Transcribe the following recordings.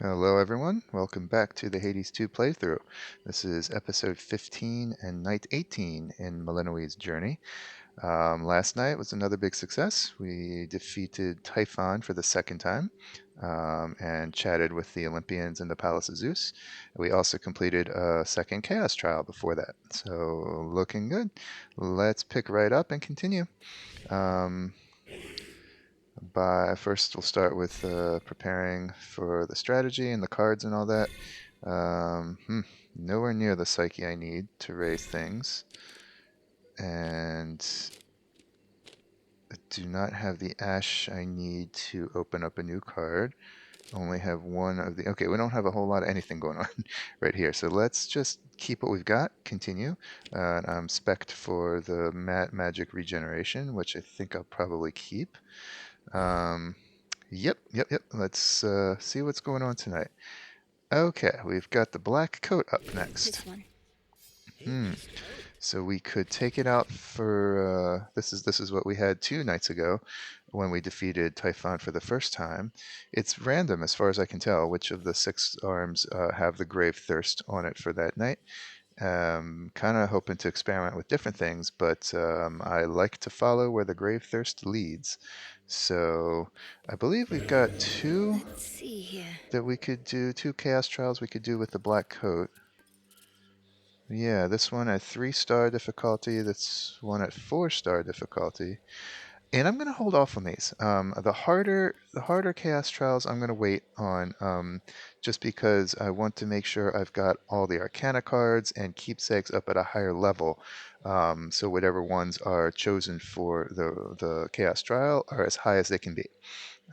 Hello everyone, welcome back to the Hades 2 playthrough. This is episode 15 and night 18 in Melinoë's journey. Last night was another big success. We defeated Typhon for the second time and chatted with the Olympians in the Palace of Zeus. We also completed a second Chaos Trial before that, so looking good. Let's pick right up and continue. Um, First, we'll start with preparing for the strategy and the cards and all that. Nowhere near the psyche I need to raise things, and I do not have the ash I need to open up a new card. Only have one of the. Okay, we don't have a whole lot of anything going on right here, so let's just keep what we've got. Continue. I'm spec'd for the magic regeneration, which I think I'll probably keep. Um, yep. Let's see what's going on tonight. Okay, we've got the black coat up next. This one. Hmm. So we could take it out for this is what we had 2 nights ago when we defeated Typhon for the first time. It's random as far as I can tell which of the 6 arms have the grave thirst on it for that night. Kind of hoping to experiment with different things, but I like to follow where the grave thirst leads. So I believe we've got two Let's see here. that we could do, 2 chaos trials we could do with the black coat. Yeah, this one at 3-star difficulty, this one at 4-star difficulty. And I'm gonna hold off on these. The harder chaos trials I'm gonna wait on, just because I want to make sure I've got all the Arcana cards and keepsakes up at a higher level. So whatever ones are chosen for the chaos trial are as high as they can be.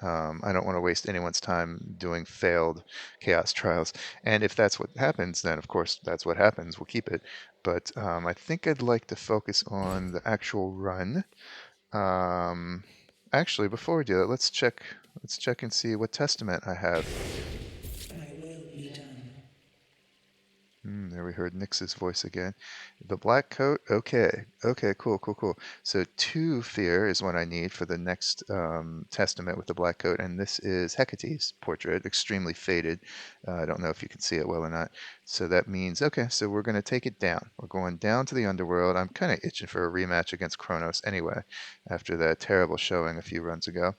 I don't want to waste anyone's time doing failed chaos trials. And if that's what happens, then of course that's what happens. We'll keep it. But I think I'd like to focus on the actual run. Um, Actually, before we do that, let's check. Let's check and see what testament I have. Thy will be done. There we heard Nyx's voice again. The black coat. Okay. Okay. Cool. So 2 fear is what I need for the next testament with the black coat, and this is Hecate's portrait, extremely faded. I don't know if you can see it well or not. So that means okay. So we're going to take it down. We're going down to the underworld. I'm kind of itching for a rematch against Chronos anyway, after that terrible showing a few runs ago.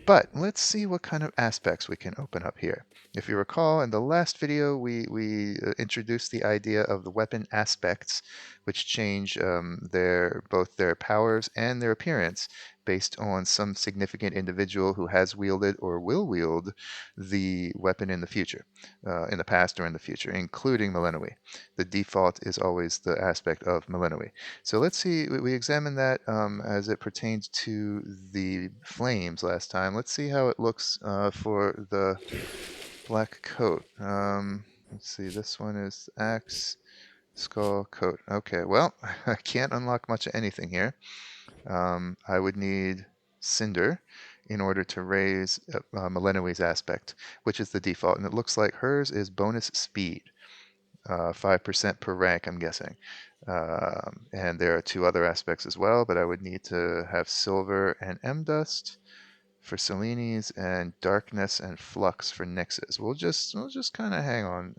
But let's see what kind of aspects we can open up here. If you recall, in the last video, we introduced the idea of the weapon aspects, which change both their powers and their appearance based on some significant individual who has wielded or will wield the weapon in the future, in the past or in the future, including Melinoë. The default is always the aspect of Melinoë. So let's see, we examined that as it pertains to the flames last time. Let's see how it looks for the black coat. Let's see, this one is axe, skull, coat. Okay, well, I can't unlock much of anything here. I would need Cinder in order to raise Melinoë's aspect, which is the default, and it looks like hers is bonus speed. 5% per rank, I'm guessing. And there are 2 other aspects as well, but I would need to have silver and M dust for Seleni's and darkness and flux for Nyx's. We'll just kind of hang on.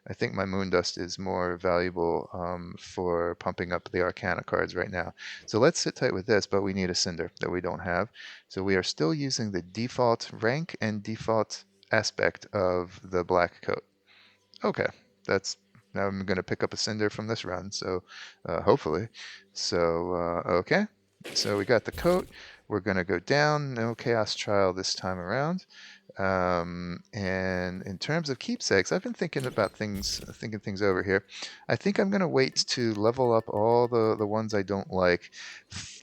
I think my moon dust is more valuable for pumping up the Arcana cards right now. So let's sit tight with this, but we need a cinder that we don't have. So we are still using the default rank and default aspect of the black coat. Okay, that's now I'm going to pick up a cinder from this run, so hopefully. So, okay, so we got the coat. We're going to go down. No chaos trial this time around. And in terms of keepsakes, I've been thinking things over here. I think I'm going to wait to level up all the ones I don't like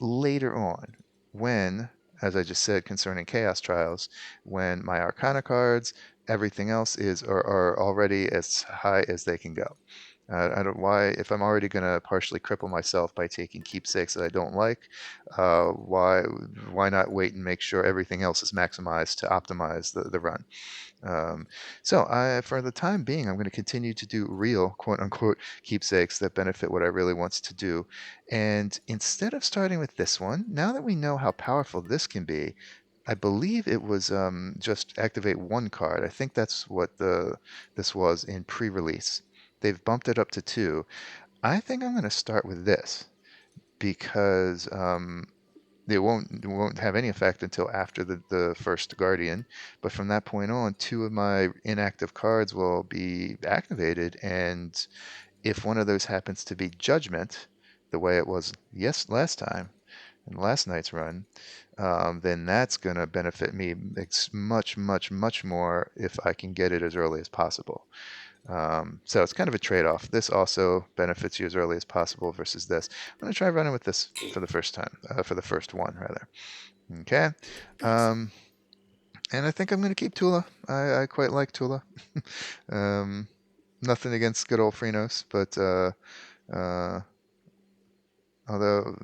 later on when, as I just said concerning chaos trials, when my arcana cards, everything else are already as high as they can go. I don't why if I'm already going to partially cripple myself by taking keepsakes that I don't like, why not wait and make sure everything else is maximized to optimize the run. For the time being, I'm going to continue to do real quote unquote keepsakes that benefit what I really want to do. And instead of starting with this one, now that we know how powerful this can be, I believe it was just activate one card. I think that's what this was in pre-release. They've bumped it up to two. I think I'm going to start with this because it won't have any effect until after the first Guardian. But from that point on, two of my inactive cards will be activated, and if one of those happens to be Judgment, the way it was last time in last night's run, then that's going to benefit me much, much, much more if I can get it as early as possible. So it's kind of a trade-off. This also benefits you as early as possible versus this. I'm going to try running with this for the first time, for the first one, rather. Okay. Good. Um, and I think I'm going to keep Tula. I quite like Tula. um, Nothing against good old Phrenos, but uh, Although,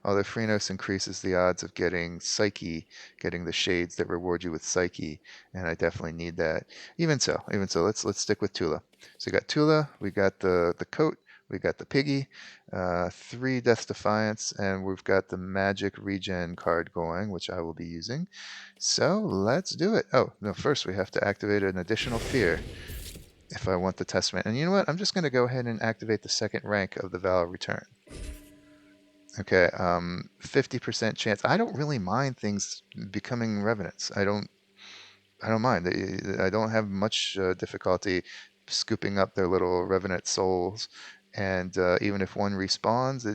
although Phrenos increases the odds of getting Psyche, getting the shades that reward you with Psyche, and I definitely need that. Even so, let's stick with Tula. So we got Tula, we got the coat, we got the piggy, three Death Defiance, and we've got the magic regen card going, which I will be using. So let's do it. Oh no, first we have to activate an additional fear if I want the Testament. And you know what? I'm just going to go ahead and activate the second rank of the Vow of Return. Okay, 50% chance. I don't really mind things becoming revenants. I don't mind. I don't have much difficulty scooping up their little revenant souls. And even if one respawns,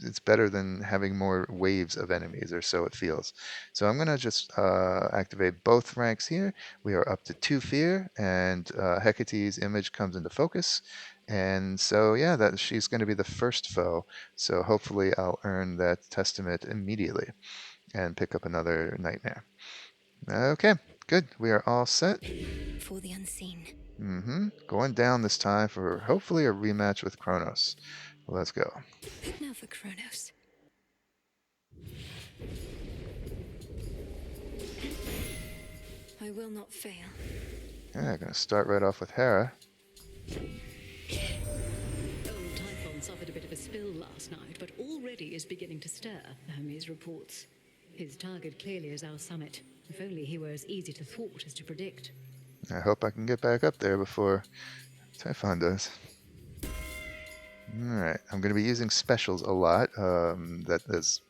it's better than having more waves of enemies, or so it feels. So I'm going to just activate both ranks here. We are up to 2 fear, and Hecate's image comes into focus. And so, yeah, that she's going to be the first foe. So hopefully I'll earn that testament immediately and pick up another nightmare. Okay, good. We are all set. For the unseen. Going down this time for hopefully a rematch with Chronos. Let's go. Now for Chronos. I will not fail. Yeah, gonna start right off with Hera. Old Typhon suffered a bit of a spill last night, but already is beginning to stir, Hermes reports. His target clearly is our summit. If only he were as easy to thwart as to predict. I hope I can get back up there before Typhon does. Alright, I'm going to be using specials a lot. That's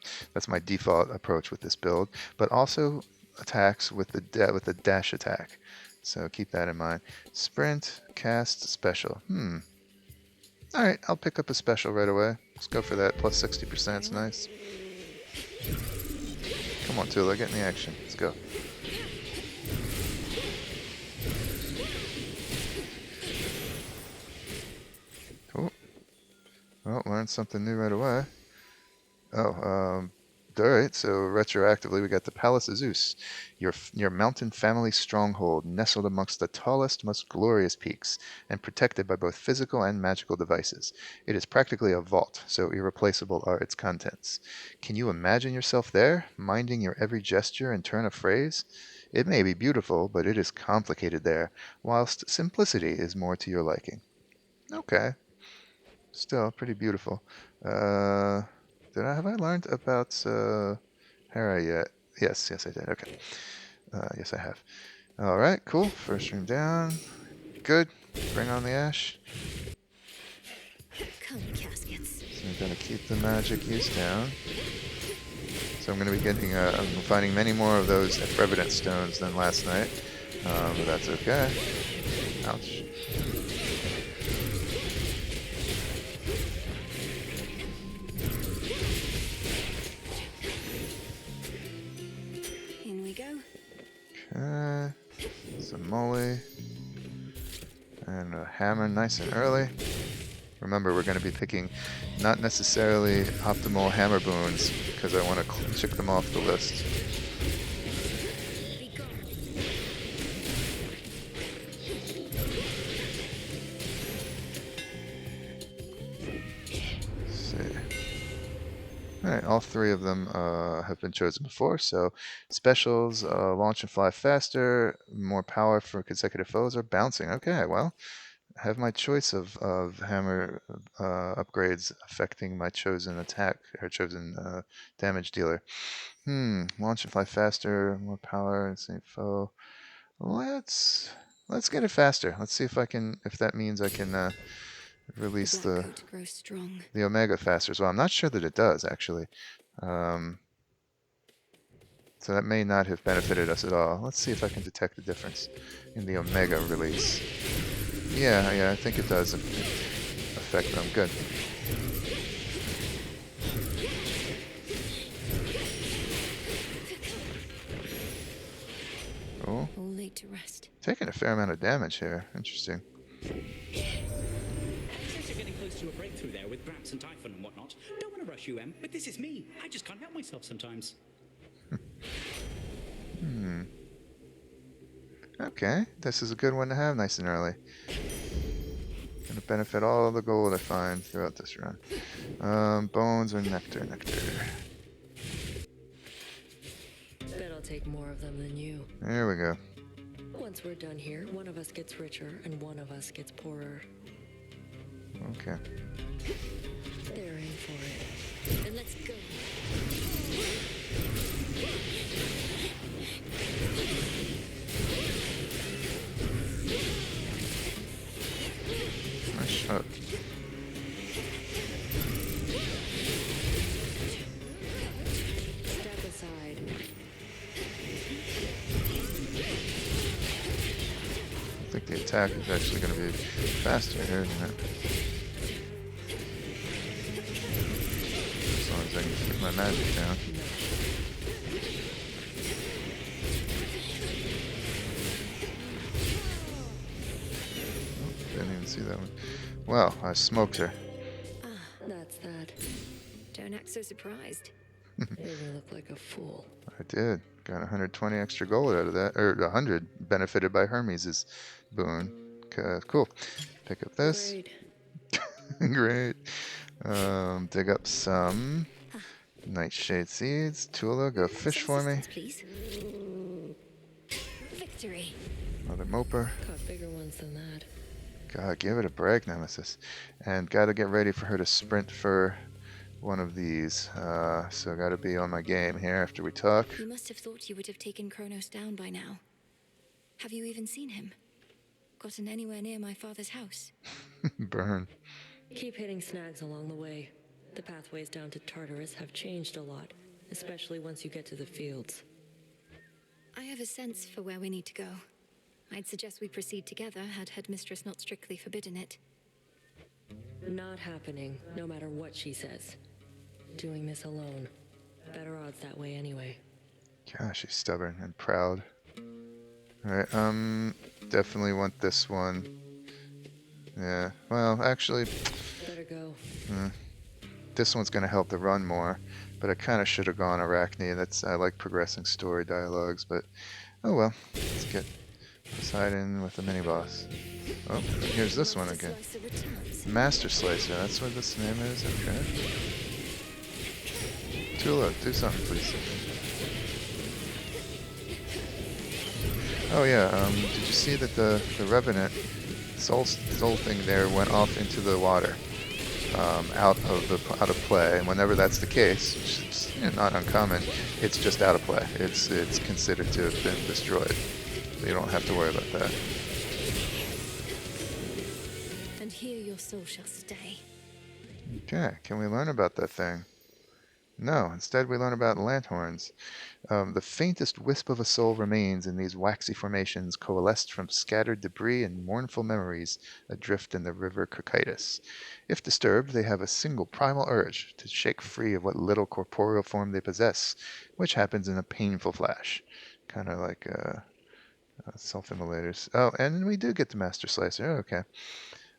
my default approach with this build, but also attacks with the dash attack. So keep that in mind. Sprint, cast, special. Alright, I'll pick up a special right away. Let's go for that. Plus 60%, it's nice. Come on, Tula, get in the action. Let's go. Cool. Well, learned something new right away. Oh, alright, so retroactively we got the Palace of Zeus, your mountain family stronghold, nestled amongst the tallest, most glorious peaks, and protected by both physical and magical devices. It is practically a vault, so irreplaceable are its contents. Can you imagine yourself there, minding your every gesture and turn of phrase? It may be beautiful, but it is complicated there, whilst simplicity is more to your liking. Okay, still pretty beautiful. Uh, have I learned about Hera yet? Yes, I did. Okay. Yes, I have. All right, cool. First room down. Good. Bring on the ash. Come, caskets. So I'm gonna keep the magic use down. So I'm gonna be getting, I'm finding many more of those Revenant stones than last night, but that's okay. Ouch. In we go. Okay. Some moly. And a hammer nice and early. Remember, we're going to be picking not necessarily optimal hammer boons because I want to check them off the list. Be gone. Let's see. Alright, all three of them have been chosen before, so specials, launch and fly faster, more power for consecutive foes, or bouncing. Okay, well, I have my choice of hammer upgrades affecting my chosen attack, or chosen damage dealer. Launch and fly faster, more power, and same foe. Let's get it faster. Let's see if that means I can The release black coat grows strong. the Omega faster as well. I'm not sure that it does actually. Um, so that may not have benefited us at all. Let's see if I can detect the difference in the Omega release. Yeah, I think it does affect them. Good. Oh, All laid to rest. taking a fair amount of damage here. Interesting. Since you're getting close to a breakthrough there with Gramps and Typhon and whatnot, don't want to rush you, Em, but this is me. I just can't help myself sometimes. Okay, this is a good one to have nice and early. Gonna benefit all of the gold I find throughout this run. Bones or nectar? Nectar. Bet I'll take more of them than you. There we go. Once we're done here, one of us gets richer and one of us gets poorer. Okay. They're in for it. Then let's go. Nice shot. Step aside. I think the attack is actually going to be faster here, isn't it? As long as I can keep my magic down. Oh, didn't even see that one. Well, I smoked her. That's that. Don't act so surprised. Made me look like a fool. I did. Got 120 extra gold out of that, or 100 benefited by Hermes' boon. Cool. Pick up this. Great. Great. Dig up some nightshade seeds. Tula, go fish for me. Please. Victory. Another moper. Caught bigger ones than that. God, give it a break, Nemesis. And gotta get ready for her to sprint for one of these. So gotta be on my game here after we talk. You must have thought you would have taken Chronos down by now. Have you even seen him? Gotten anywhere near my father's house? Burn. Keep hitting snags along the way. The pathways down to Tartarus have changed a lot, especially once you get to the fields. I have a sense for where we need to go. I'd suggest we proceed together had Headmistress not strictly forbidden it. Not happening, no matter what she says. Doing this alone. Better odds that way anyway. Gosh, she's stubborn and proud. Alright, definitely want this one. Yeah, well, actually, Better go. this one's gonna help the run more, but I kinda should have gone Arachne. I like progressing story dialogues, but oh well. Let's get Poseidon with the mini-boss. Oh, here's this one again. Slicer returns. Master Slicer, that's what this name is, okay. Tula, do something, please. Oh yeah, did you see that the Revenant soul thing there went off into the water, out of play, and whenever that's the case, which is not uncommon, it's just out of play. It's considered to have been destroyed, so you don't have to worry about that. And here your soul shall stay. Okay, can we learn about that thing? No, instead we learn about lanthorns. The faintest wisp of a soul remains in these waxy formations coalesced from scattered debris and mournful memories adrift in the river Cocytus. If disturbed, they have a single primal urge to shake free of what little corporeal form they possess, which happens in a painful flash. Kind of like self-immolators. Oh, and we do get the Master Slicer. Oh, okay.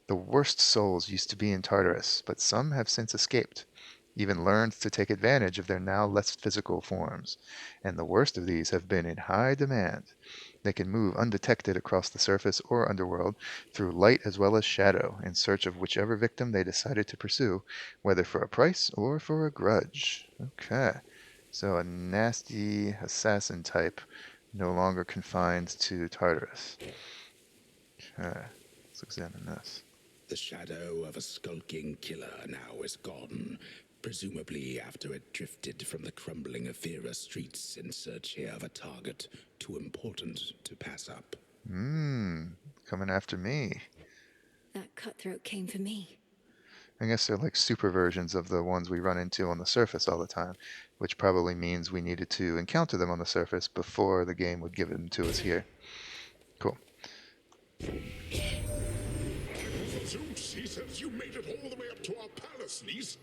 The worst souls used to be in Tartarus, but some have since escaped, even learned to take advantage of their now less physical forms, and the worst of these have been in high demand. They can move undetected across the surface or underworld through light as well as shadow in search of whichever victim they decided to pursue, whether for a price or for a grudge. Okay, so a nasty assassin type, no longer confined to Tartarus. Okay, let's examine this. The shadow of a skulking killer now is gone. presumably after it drifted from the crumbling Aethera streets in search here of a target too important to pass up. Coming after me. That cutthroat came for me. I guess they're like super versions of the ones we run into on the surface all the time, which probably means we needed to encounter them on the surface before the game would give them to us here. Cool. Zeus, he says you made it all the way up to our palace, niece,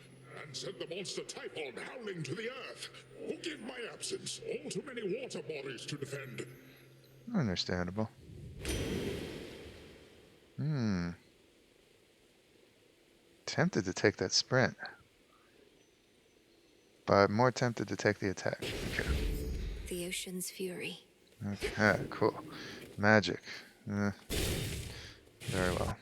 and sent the monster Typhon howling to the earth. Forgive my absence. All too many water bodies to defend. Understandable. Tempted to take that sprint, but more tempted to take the attack. Okay. The ocean's fury. Okay, cool. Magic. Very well.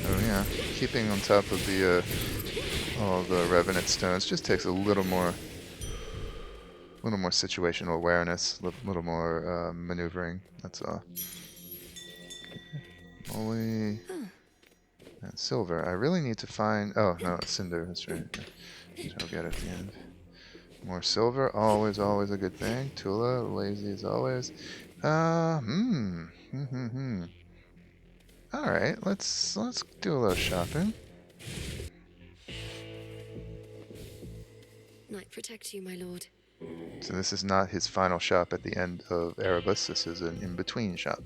Oh yeah, keeping on top of the all the Revenant stones just takes a little more situational awareness, a little more maneuvering. That's all. Moly and silver. I really need to find. Oh no, it's cinder. That's right. Which I'll get at the end. More silver, always a good thing. Tula, lazy as always. All right, let's do a little shopping. Night protect you, my lord. So this is not his final shop at the end of Erebus. This is an in-between shop.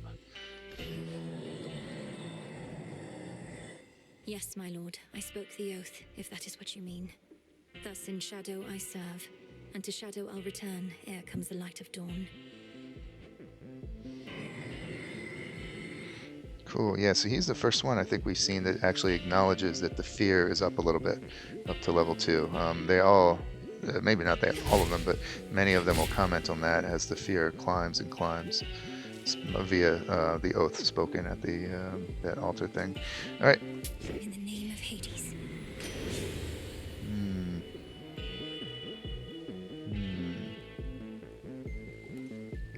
Yes, my lord. I spoke the oath, if that is what you mean. Thus in shadow I serve, and to shadow I'll return ere comes the light of dawn. Cool, yeah, so he's the first one I think we've seen that actually acknowledges that the fear is up a little bit, up to level 2. They all, maybe not they, all of them, but many of them will comment on that as the fear climbs and climbs via the oath spoken at the that altar thing. All right. In the name of Hades.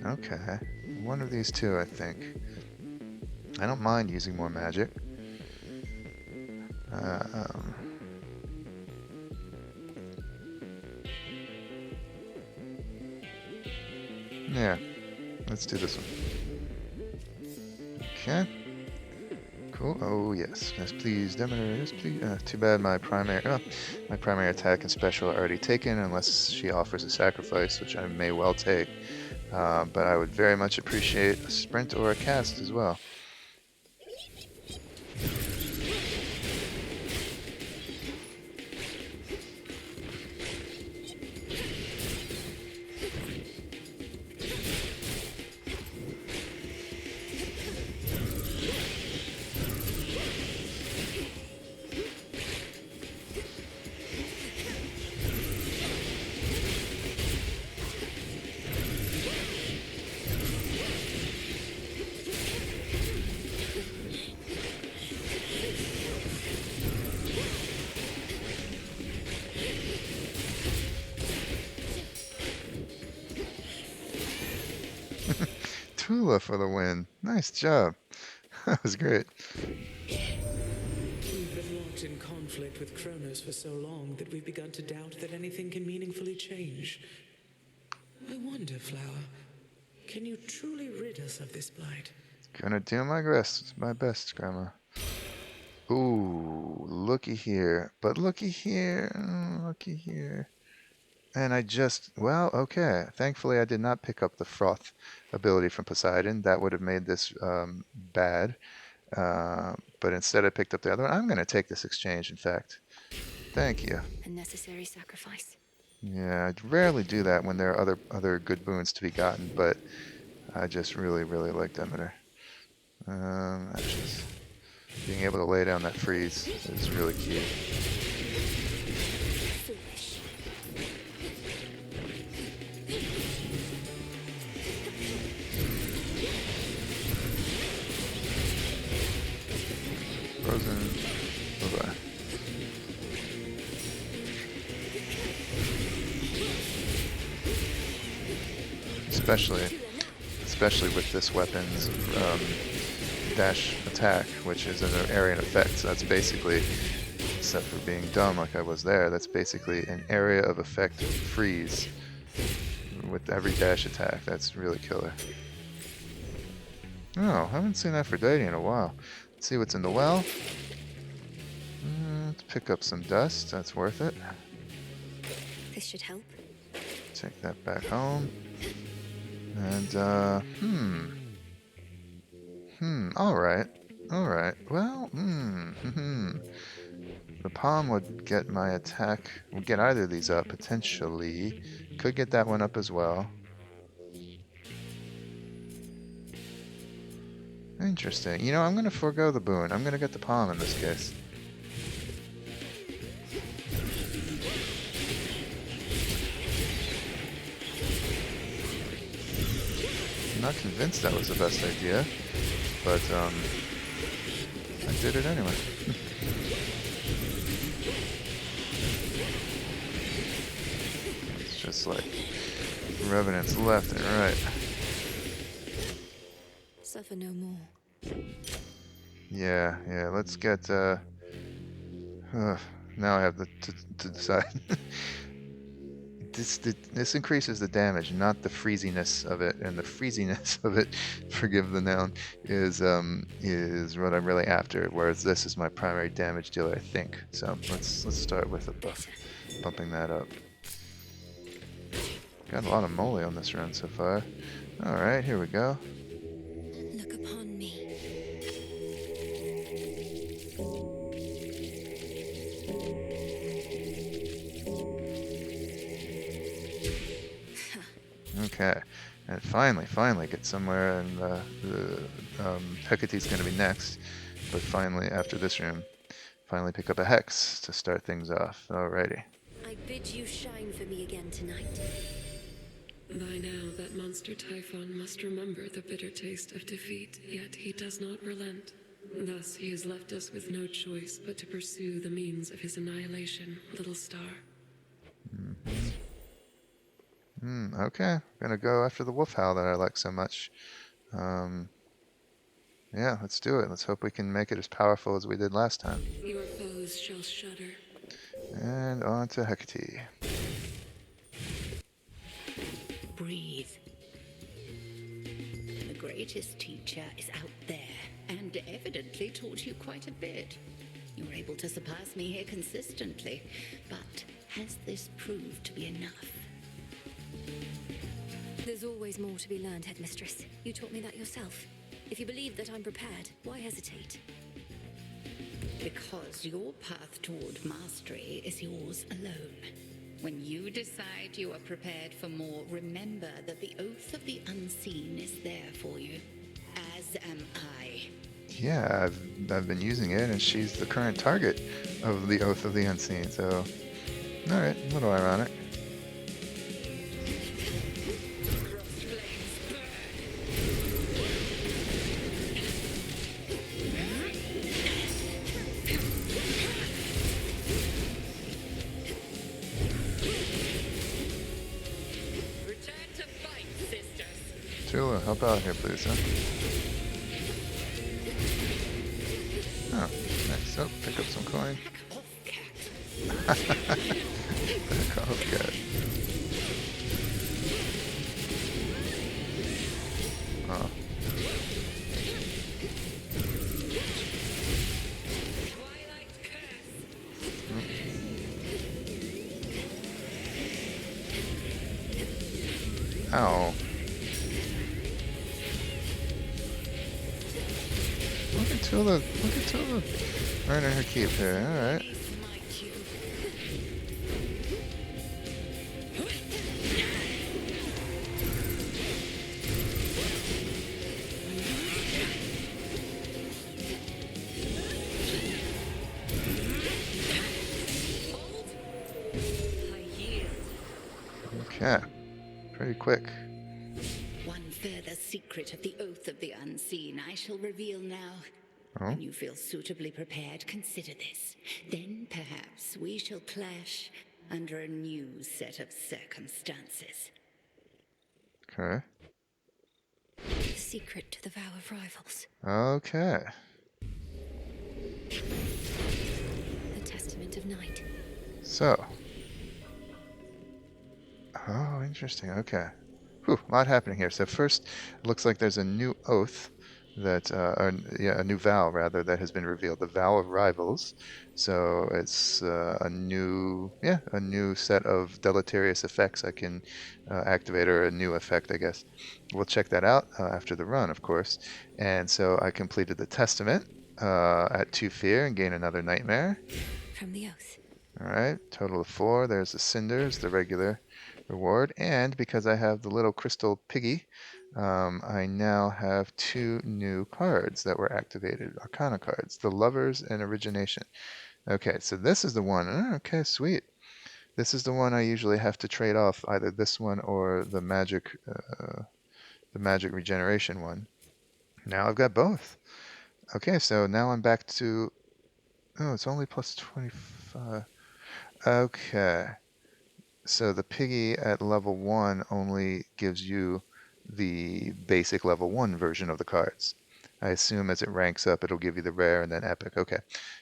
Okay, one of these two, I think. I don't mind using more magic. Yeah, let's do this one. Okay. Cool. Oh yes, yes please, Demeter. Yes please. Too bad my primary attack and special are already taken, unless she offers a sacrifice, which I may well take. But I would very much appreciate a sprint or a cast as well. Tula for the win. Nice job. That was great. We've been locked in conflict with Chronos for so long that we've begun to doubt that anything can meaningfully change. I wonder, Flower, can you truly rid us of this blight? Gonna do my best, Grandma. Ooh, looky here. But looky here. Looky here. And I just, well, okay. Thankfully, I did not pick up the froth ability from Poseidon. That would have made this bad. But instead, I picked up the other one. I'm going to take this exchange, in fact. Thank you. A necessary sacrifice. Yeah, I rarely do that when there are other good boons to be gotten, but I just really like Demeter. Ashes. Being able to lay down that freeze is really key. especially with this weapon's dash attack, which is an area of effect. So that's basically, except for being dumb like I was there, that's basically an area of effect freeze with every dash attack. That's really killer. Oh, haven't seen Aphrodite in a while. Let's see what's in the well. Let's pick up some dust. That's worth it. This should help. Take that back home. And, alright. Alright. Well, The palm would get my attack, would get either of these up, potentially. Could get that one up as well. Interesting. You know, I'm going to forego the boon. I'm going to get the palm in this case. I'm not convinced that was the best idea, but I did it anyway. It's just like revenants left and right. Suffer no more. Yeah, let's get, now I have to decide. This increases the damage, not the freeziness of it, and the freeziness of it, forgive the noun, is what I'm really after, whereas this is my primary damage dealer, I think. So let's start with a buff, bumping that up. Got a lot of moly on this run so far. Alright, here we go. Look upon me. Okay, and finally get somewhere, and Hecate's going to be next, but finally, after this room, finally pick up a hex to start things off. Alrighty. I bid you shine for me again tonight. By now, that monster Typhon must remember the bitter taste of defeat, yet he does not relent. Thus, he has left us with no choice but to pursue the means of his annihilation, little star. Okay, gonna go after the wolf howl that I like so much. Yeah, let's do it. Let's hope we can make it as powerful as we did last time. Your foes shall shudder. And on to Hecate. Breathe. The greatest teacher is out there, and evidently taught you quite a bit. You were able to surpass me here consistently, but has this proved to be enough? There's always more to be learned, Headmistress. You taught me that yourself. If you believe that I'm prepared, why hesitate? Because your path toward mastery is yours alone. When you decide you are prepared for more, remember that the Oath of the Unseen is there for you, as am I. Yeah, I've been using it, and she's the current target of the Oath of the Unseen, so... Alright, a little ironic. Scylla, help out here, please, huh? Oh, nice. Oh, pick up some coin. Back off, cat. Oh. Ow. Look at Tilda earning her keep here, alright. Okay, pretty quick. One further secret of the Oath of the Unseen I shall reveal now. Oh. When you feel suitably prepared, consider this. Then perhaps we shall clash under a new set of circumstances. Okay. The secret to the vow of rivals. Okay. The testament of night. So. Oh, interesting. Okay. Whew, a lot happening here. So first, it looks like there's a new oath that, a new vow rather, that has been revealed. The vow of rivals. So it's a new set of deleterious effects I can activate, or a new effect, I guess. We'll check that out after the run, of course. And so I completed the testament at 2 fear and gain another nightmare. From the oath. All right, total of 4. There's the cinders, the regular reward, and because I have the little crystal piggy, I now have 2 new cards that were activated, Arcana cards, the Lovers and Origination. Okay, so this is the one. Oh, okay, sweet. This is the one I usually have to trade off, either this one or the magic regeneration one. Now I've got both. Okay, so now I'm back to. Oh, it's only plus 25. Okay. So the piggy at level 1 only gives you the basic level 1 version of the cards. I assume as it ranks up, it'll give you the rare and then epic. Okay,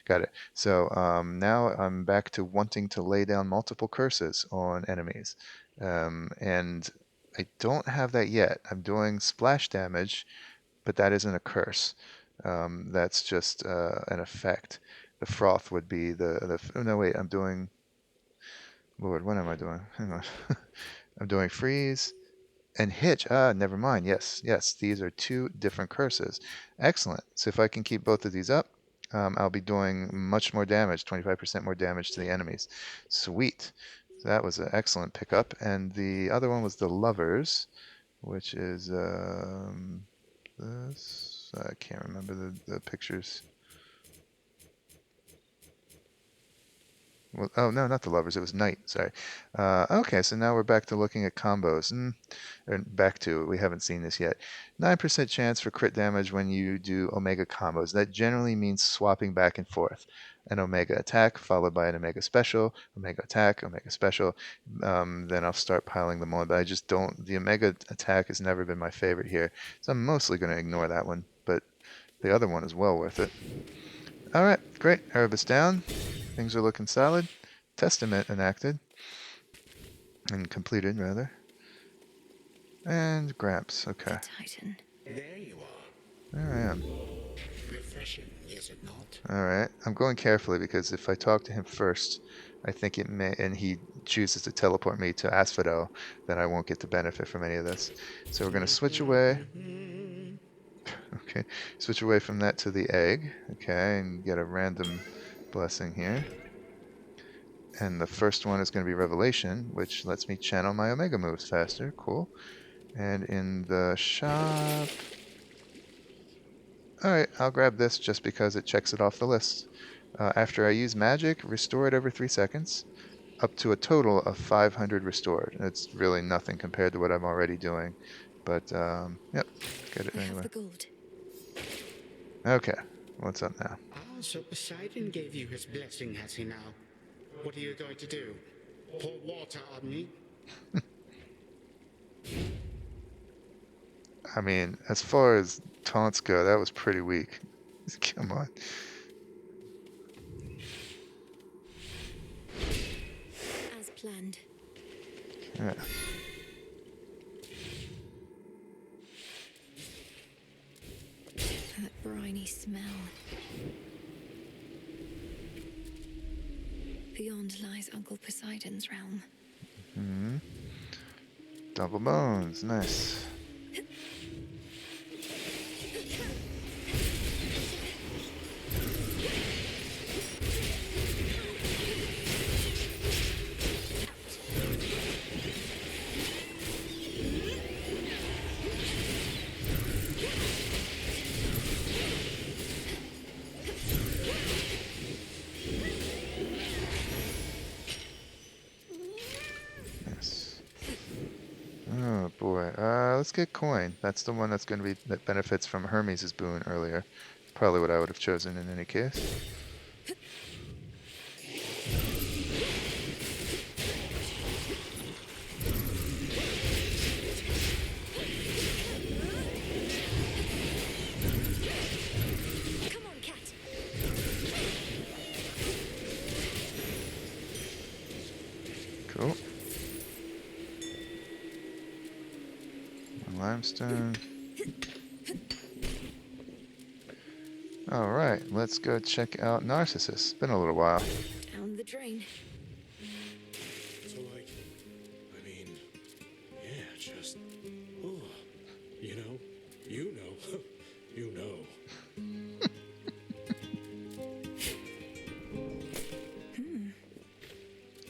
got it. So now I'm back to wanting to lay down multiple curses on enemies. And I don't have that yet. I'm doing splash damage, but that isn't a curse. That's just an effect. The froth would be oh, no, wait, I'm doing. Lord, what am I doing? Hang on. I'm doing freeze and hitch. Ah, never mind. Yes, yes, these are 2 different curses. Excellent. So if I can keep both of these up, I'll be doing much more damage, 25% more damage to the enemies. Sweet. So that was an excellent pickup. And the other one was the Lovers, which is this. I can't remember the pictures. Well, oh, no, not the Lovers. It was Knight. Sorry. Okay, so now we're back to looking at combos. We haven't seen this yet. 9% chance for crit damage when you do Omega combos. That generally means swapping back and forth. An Omega attack followed by an Omega special, Omega attack, Omega special. Then I'll start piling them on. But I just don't. The Omega attack has never been my favorite here. So I'm mostly going to ignore that one. But the other one is well worth it. All right, great. Erebus down. Things are looking solid. Testament enacted. And completed, rather. And Gramps, okay. The Titan. There you are. There I am. Refreshing, is it not? Alright, I'm going carefully because if I talk to him first, I think it may, and he chooses to teleport me to Asphodel, then I won't get the benefit from any of this. So we're going to switch away. Okay, switch away from that to the egg. Okay, and get a random blessing here. And the first one is going to be Revelation, which lets me channel my Omega moves faster. Cool. And in the shop... Alright, I'll grab this just because it checks it off the list. After I use magic, restore it every 3 seconds, up to a total of 500 restored. It's really nothing compared to what I'm already doing. But, yep, get it I anyway. have the gold. Okay, what's up now? Ah, so Poseidon gave you his blessing, has he now? What are you going to do? Pour water on me? I mean, as far as taunts go, that was pretty weak. Come on. As planned. Yeah. That briny smell. Beyond lies Uncle Poseidon's realm. Mm-hmm. Double bones, nice. Oh boy. Let's get coin. That's the one that's going to be that benefits from Hermes' boon earlier. Probably what I would have chosen in any case. Cool. Limestone. Alright, let's go check out Narcissus. Been a little while. Down the drain. So, like, I mean, yeah, just, oh, you know, you know.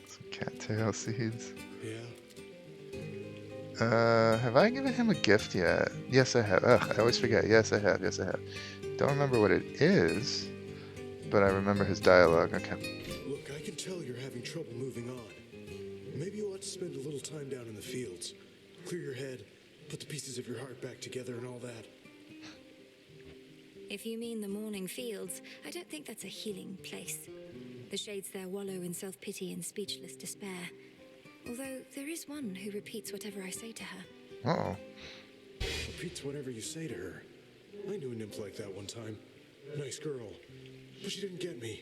Some cattail seeds. Yeah. Have I given him a gift yet? Yes, I have. Ugh, I always forget. Yes, I have. Yes, I have. Don't remember what it is, but I remember his dialogue. Okay. Look, I can tell you're having trouble moving on. Maybe you ought to spend a little time down in the fields. Clear your head, put the pieces of your heart back together and all that. If you mean the Mourning Fields, I don't think that's a healing place. The shades there wallow in self-pity and speechless despair. Although there is one who repeats whatever I say to her. Uh-oh. Repeats whatever you say to her. I knew a nymph like that one time. Nice girl. But she didn't get me.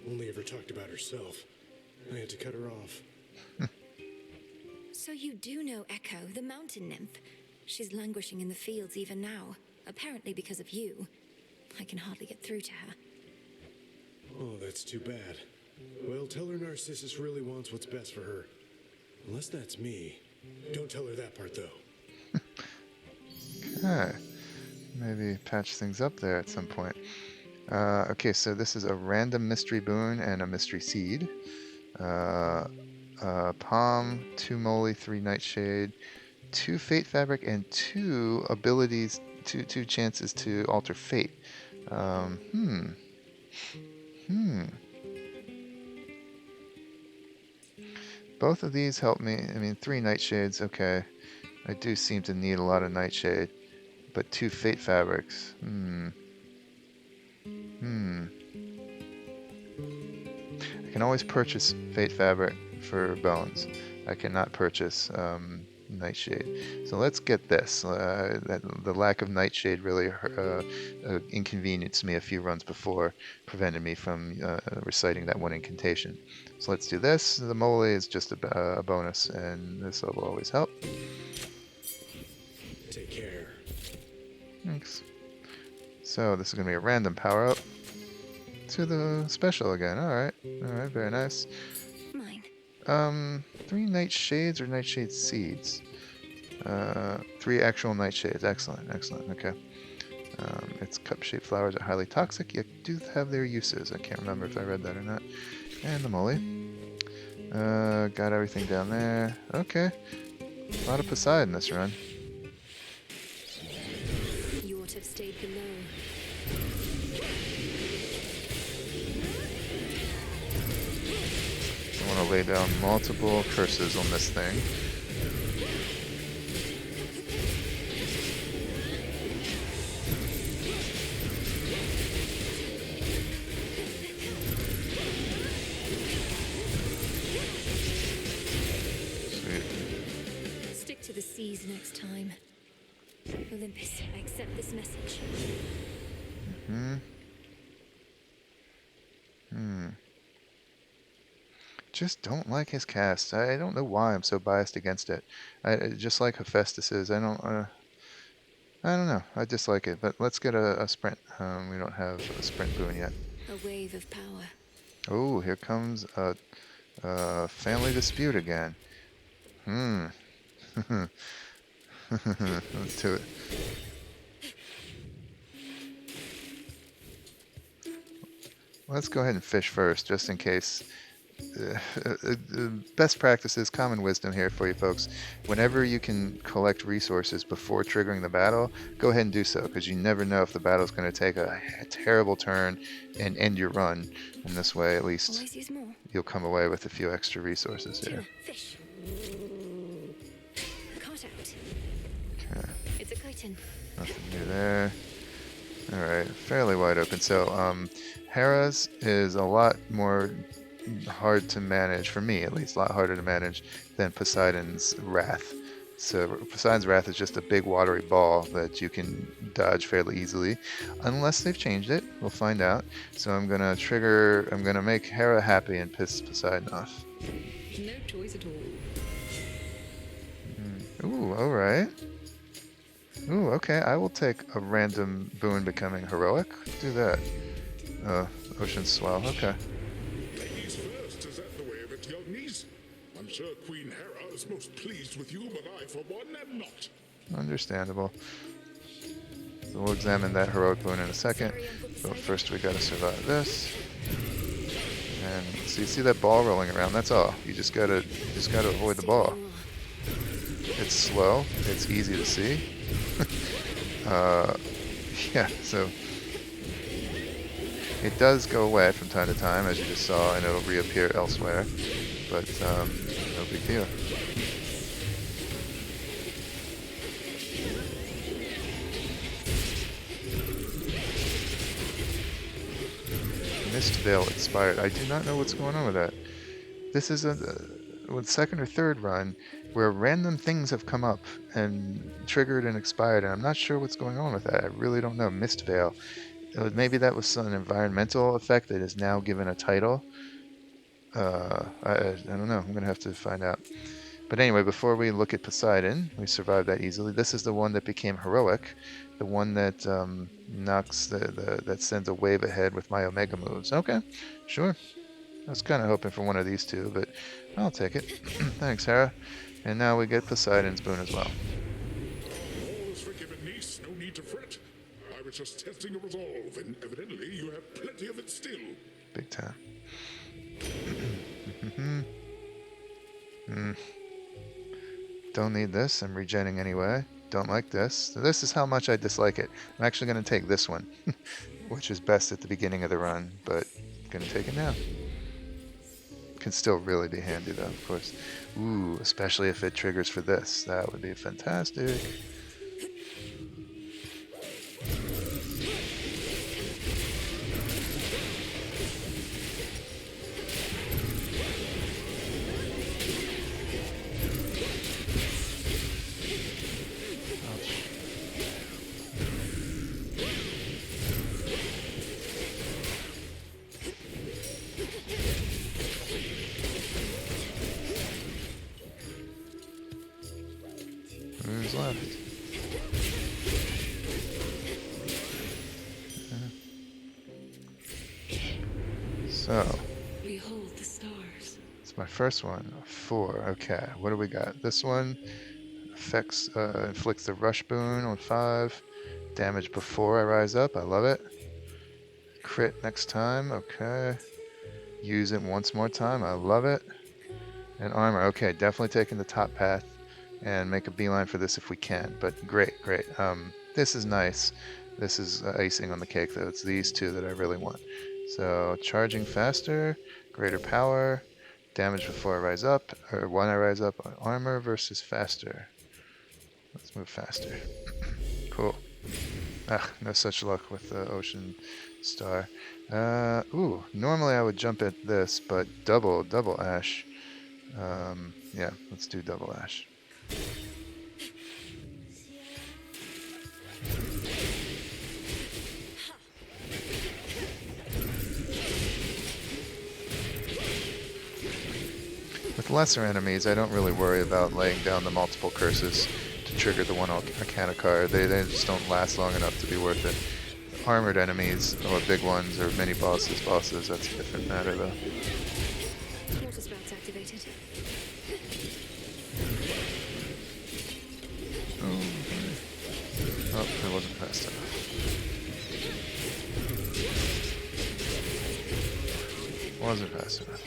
Only ever talked about herself. I had to cut her off. So you do know Echo, the mountain nymph. She's languishing in the fields even now, apparently because of you. I can hardly get through to her. Oh, that's too bad. Well, tell her Narcissus really wants what's best for her. Unless that's me. Don't tell her that part, though. Okay. Maybe patch things up there at some point. Okay, so this is a random mystery boon and a mystery seed. Palm, 2 moly, 3 nightshade, 2 fate fabric, and 2 abilities, two chances to alter fate. Both of these help me. I mean, 3 nightshades, okay. I do seem to need a lot of nightshade. But 2 fate fabrics. I can always purchase fate fabric for bones. I cannot purchase nightshade. So let's get this. The lack of nightshade really inconvenienced me a few runs before, prevented me from reciting that one incantation. So let's do this. The mole is just a bonus, and this will always help. Take care. Thanks. So this is going to be a random power-up to the special again. Alright, very nice. Mine. 3 nightshades or nightshade seeds? 3 actual nightshades. Excellent, okay. Its cup-shaped flowers are highly toxic, yet do have their uses. I can't remember if I read that or not. And the moly. Got everything down there. Okay. A lot of Poseidon this run. You ought to have stayed below. I want to lay down multiple curses on this thing. Stick to the seas next time. Olympus, I accept this message. Just don't like his cast. I don't know why I'm so biased against it. Just like Hephaestus's, I don't know. I dislike it. But let's get a sprint. We don't have a sprint boon yet. A wave of power. Oh, here comes a family dispute again. Let's do it. Let's go ahead and fish first, just in case. Best practices, common wisdom here for you folks. Whenever you can collect resources before triggering the battle, go ahead and do so, because you never know if the battle's going to take a terrible turn and end your run. And this way, at least, you'll come away with a few extra resources here. Fish. Caught out. Okay. It's a chitin. Nothing new there. Alright, fairly wide open. So, Hera's is a lot more hard to manage, for me at least, a lot harder to manage than Poseidon's Wrath. So Poseidon's Wrath is just a big watery ball that you can dodge fairly easily, unless they've changed it. We'll find out. So I'm gonna make Hera happy and piss Poseidon off. No choice at all. Ooh, alright. Ooh, okay, I will take a random boon becoming heroic. Do that. Ocean swell, okay. Ladies first, is that the way of it, young niece? I'm sure Queen Hera is most pleased with you, but I, for one, am not. Understandable. So we'll examine that heroic boon in a second. But first we gotta survive this. And so you see that ball rolling around, that's all. You just gotta avoid the ball. It's slow, it's easy to see. Yeah, so it does go away from time to time, as you just saw, and it'll reappear elsewhere. But no big deal. Mist Veil expired. I do not know what's going on with that. This is with second or third run where random things have come up and triggered and expired, and I'm not sure what's going on with that. I really don't know. Mist Veil. Maybe that was some environmental effect that is now given a title. I don't know. I'm going to have to find out. But anyway, before we look at Poseidon, we survived that easily. This is the one that became heroic, the one that knocks that sends a wave ahead with my Omega moves. Okay, sure. I was kind of hoping for one of these two, but I'll take it. Thanks, Hera. And now we get Poseidon's boon as well. All is forgiven, niece. No need to fret. I was just testing your resolve, and evidently you have plenty of it still. Big time. Don't need this. I'm regenning anyway. Don't like this. So this is how much I dislike it. I'm actually going to take this one, which is best at the beginning of the run, but I'm going to take it now. Can still really be handy though, of course. Ooh, especially if it triggers for this. That would be fantastic. Who's left? So, Behold the stars. it's my first one. 4. Okay, what do we got? This one inflicts the rush boon on 5. Damage before I rise up. I love it. Crit next time. Okay. Use it once more time. I love it. And armor. Okay, definitely taking the top path and make a beeline for this if we can. But great. This is nice. This is icing on the cake, though. It's these two that I really want. So charging faster, greater power, damage before I rise up, or when I rise up, armor versus faster. Let's move faster. Cool. No such luck with the Ocean Star. Ooh, normally I would jump at this, but double ash. Yeah, let's do double ash. With lesser enemies, I don't really worry about laying down the multiple curses to trigger the one Arcana card. They just don't last long enough to be worth it. Armored enemies, or big ones, or mini bosses, that's a different matter though. Water sprouts activated. Oh, it wasn't fast enough. Wasn't fast enough.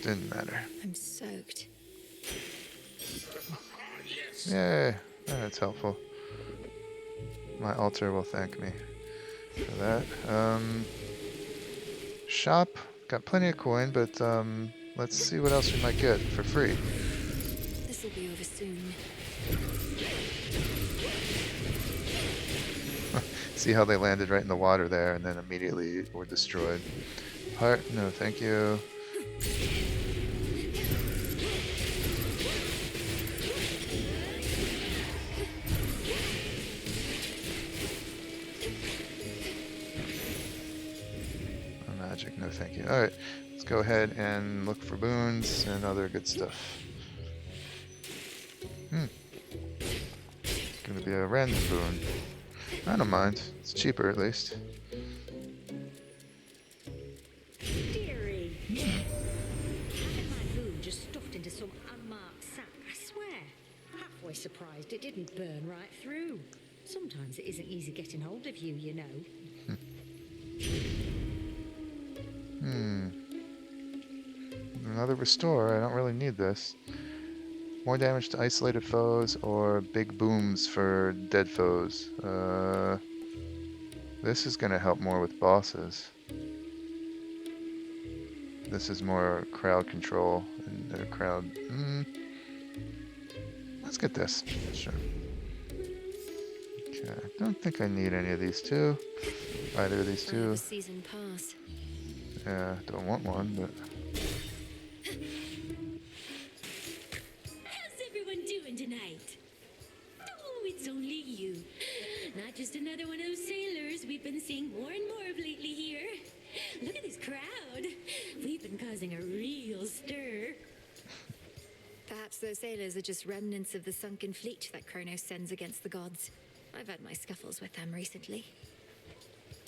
Didn't matter. I'm soaked. Yay, that's helpful. My altar will thank me for that. Shop, got plenty of coin, but let's see what else we might get for free. This will be over soon. See how they landed right in the water there and then immediately were destroyed. Heart, no thank you. Magic, no thank you. Alright, let's go ahead and look for boons and other good stuff. Gonna be a random boon. I don't mind. It's cheaper at least. Dearie. Having my boom just stuffed into some unmarked sack, I swear. Halfway surprised it didn't burn right through. Sometimes it isn't easy getting hold of you, you know. Another restore. I don't really need this. More damage to isolated foes or big booms for dead foes. This is going to help more with bosses. This is more crowd control and crowd. Let's get this. Sure. Okay, I don't think I need any of these two. Either of these two. Season pass. Yeah, don't want one, but. How's everyone doing tonight? Oh, it's only you. Not just another one of those sailors we've been seeing more and more of lately here. Look at this crowd. We've been causing a real stir. Perhaps those sailors are just remnants of the sunken fleet that Chronos sends against the gods. I've had my scuffles with them recently.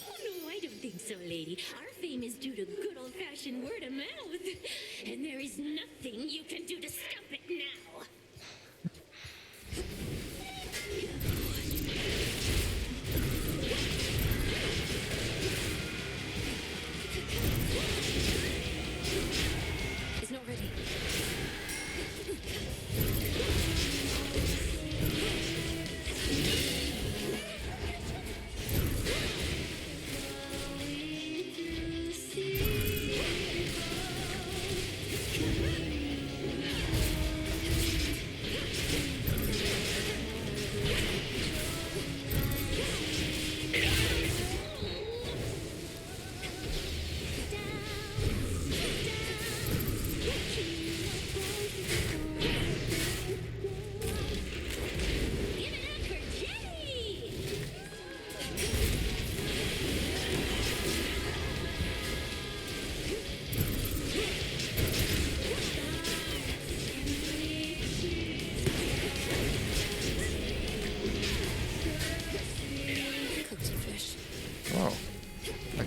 Oh, no, I don't think so, lady. Our fame is due to good old-fashioned word of mouth. And there is nothing you can do to stop it now. It's not ready.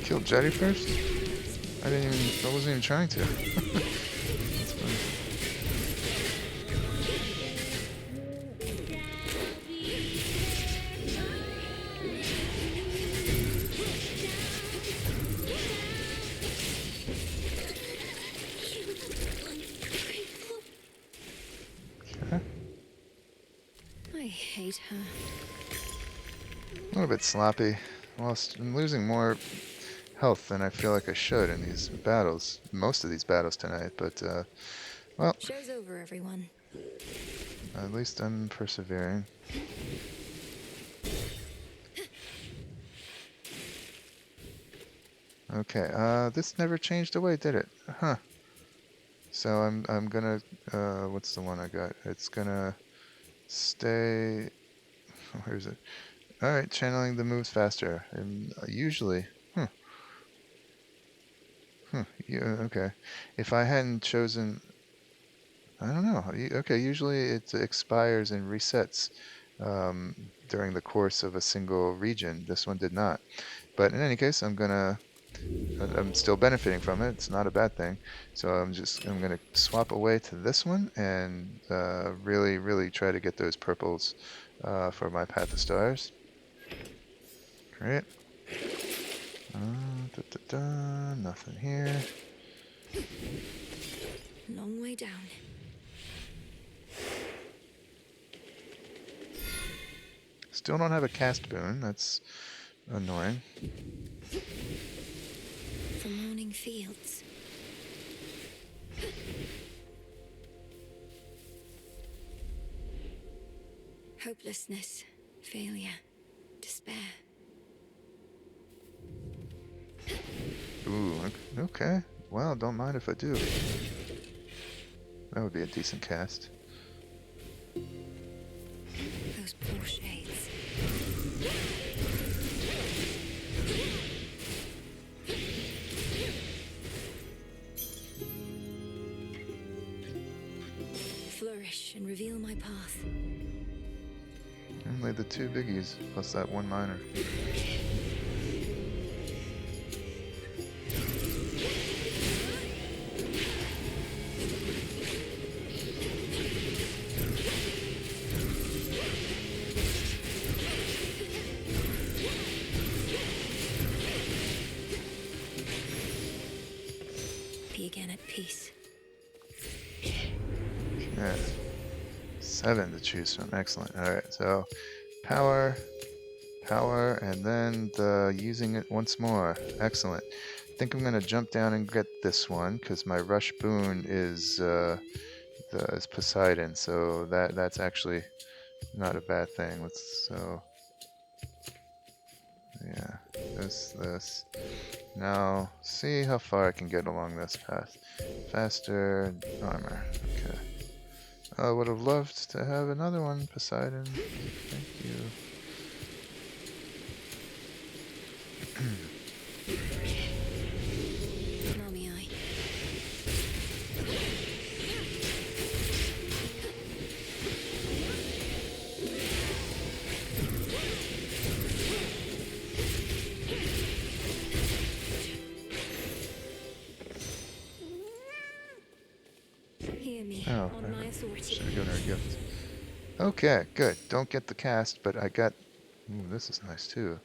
Killed Jetty first? I wasn't even trying to. That's funny. Okay. I hate her. A little bit sloppy. I'm losing more health than I feel like I should in these battles. Most of these battles tonight, but well. Show's over, everyone. At least I'm persevering. Okay, this never changed away, did it? Huh. So I'm gonna what's the one I got? It's gonna stay. Where is it? All right, channeling the moves faster, and usually, yeah, okay. If I hadn't chosen, I don't know. Okay, usually it expires and resets during the course of a single region. This one did not. But in any case, I'm still benefiting from it. It's not a bad thing. So I'm gonna swap away to this one and really try to get those purples for my Path of Stars. Great. Nothing here. Long way down. Still don't have a cast boon. That's annoying. For Mourning Fields. Hopelessness, failure, despair. Ooh, okay. Well, don't mind if I do. That would be a decent cast. Those poor shades. spoilerish and reveal my path. Only the 2 biggies, plus that 1 minor. Be again at peace. Yeah. 7 to choose from. Excellent. Alright, so power, and then the using it once more. Excellent. I think I'm going to jump down and get this one, because my rush boon is Poseidon, so that's actually not a bad thing. So yeah, this. Now, see how far I can get along this path. Faster, armor. Okay. I would have loved to have another one, Poseidon. Thank you. Melinoë. Hear me. Oh, On my authority. should have given her a gift. Okay, good. Don't get the cast, but I got... Ooh, this is nice too.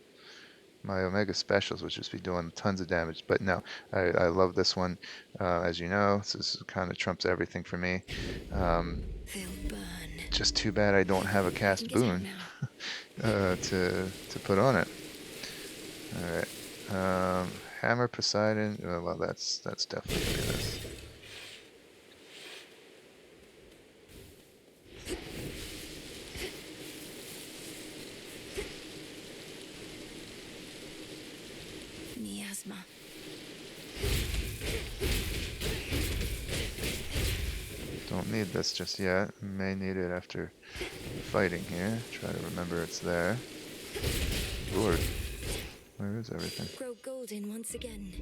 My Omega Specials would just be doing tons of damage, but no, I love this one. As you know, this kind of trumps everything for me. Just too bad I don't have a cast boon to put on it. Alright. Hammer Poseidon. Oh, well, that's definitely gonna be this. Miasma. Don't need this just yet. May need it after fighting here. Try to remember it's there. Lord, where is everything? Grow golden once again.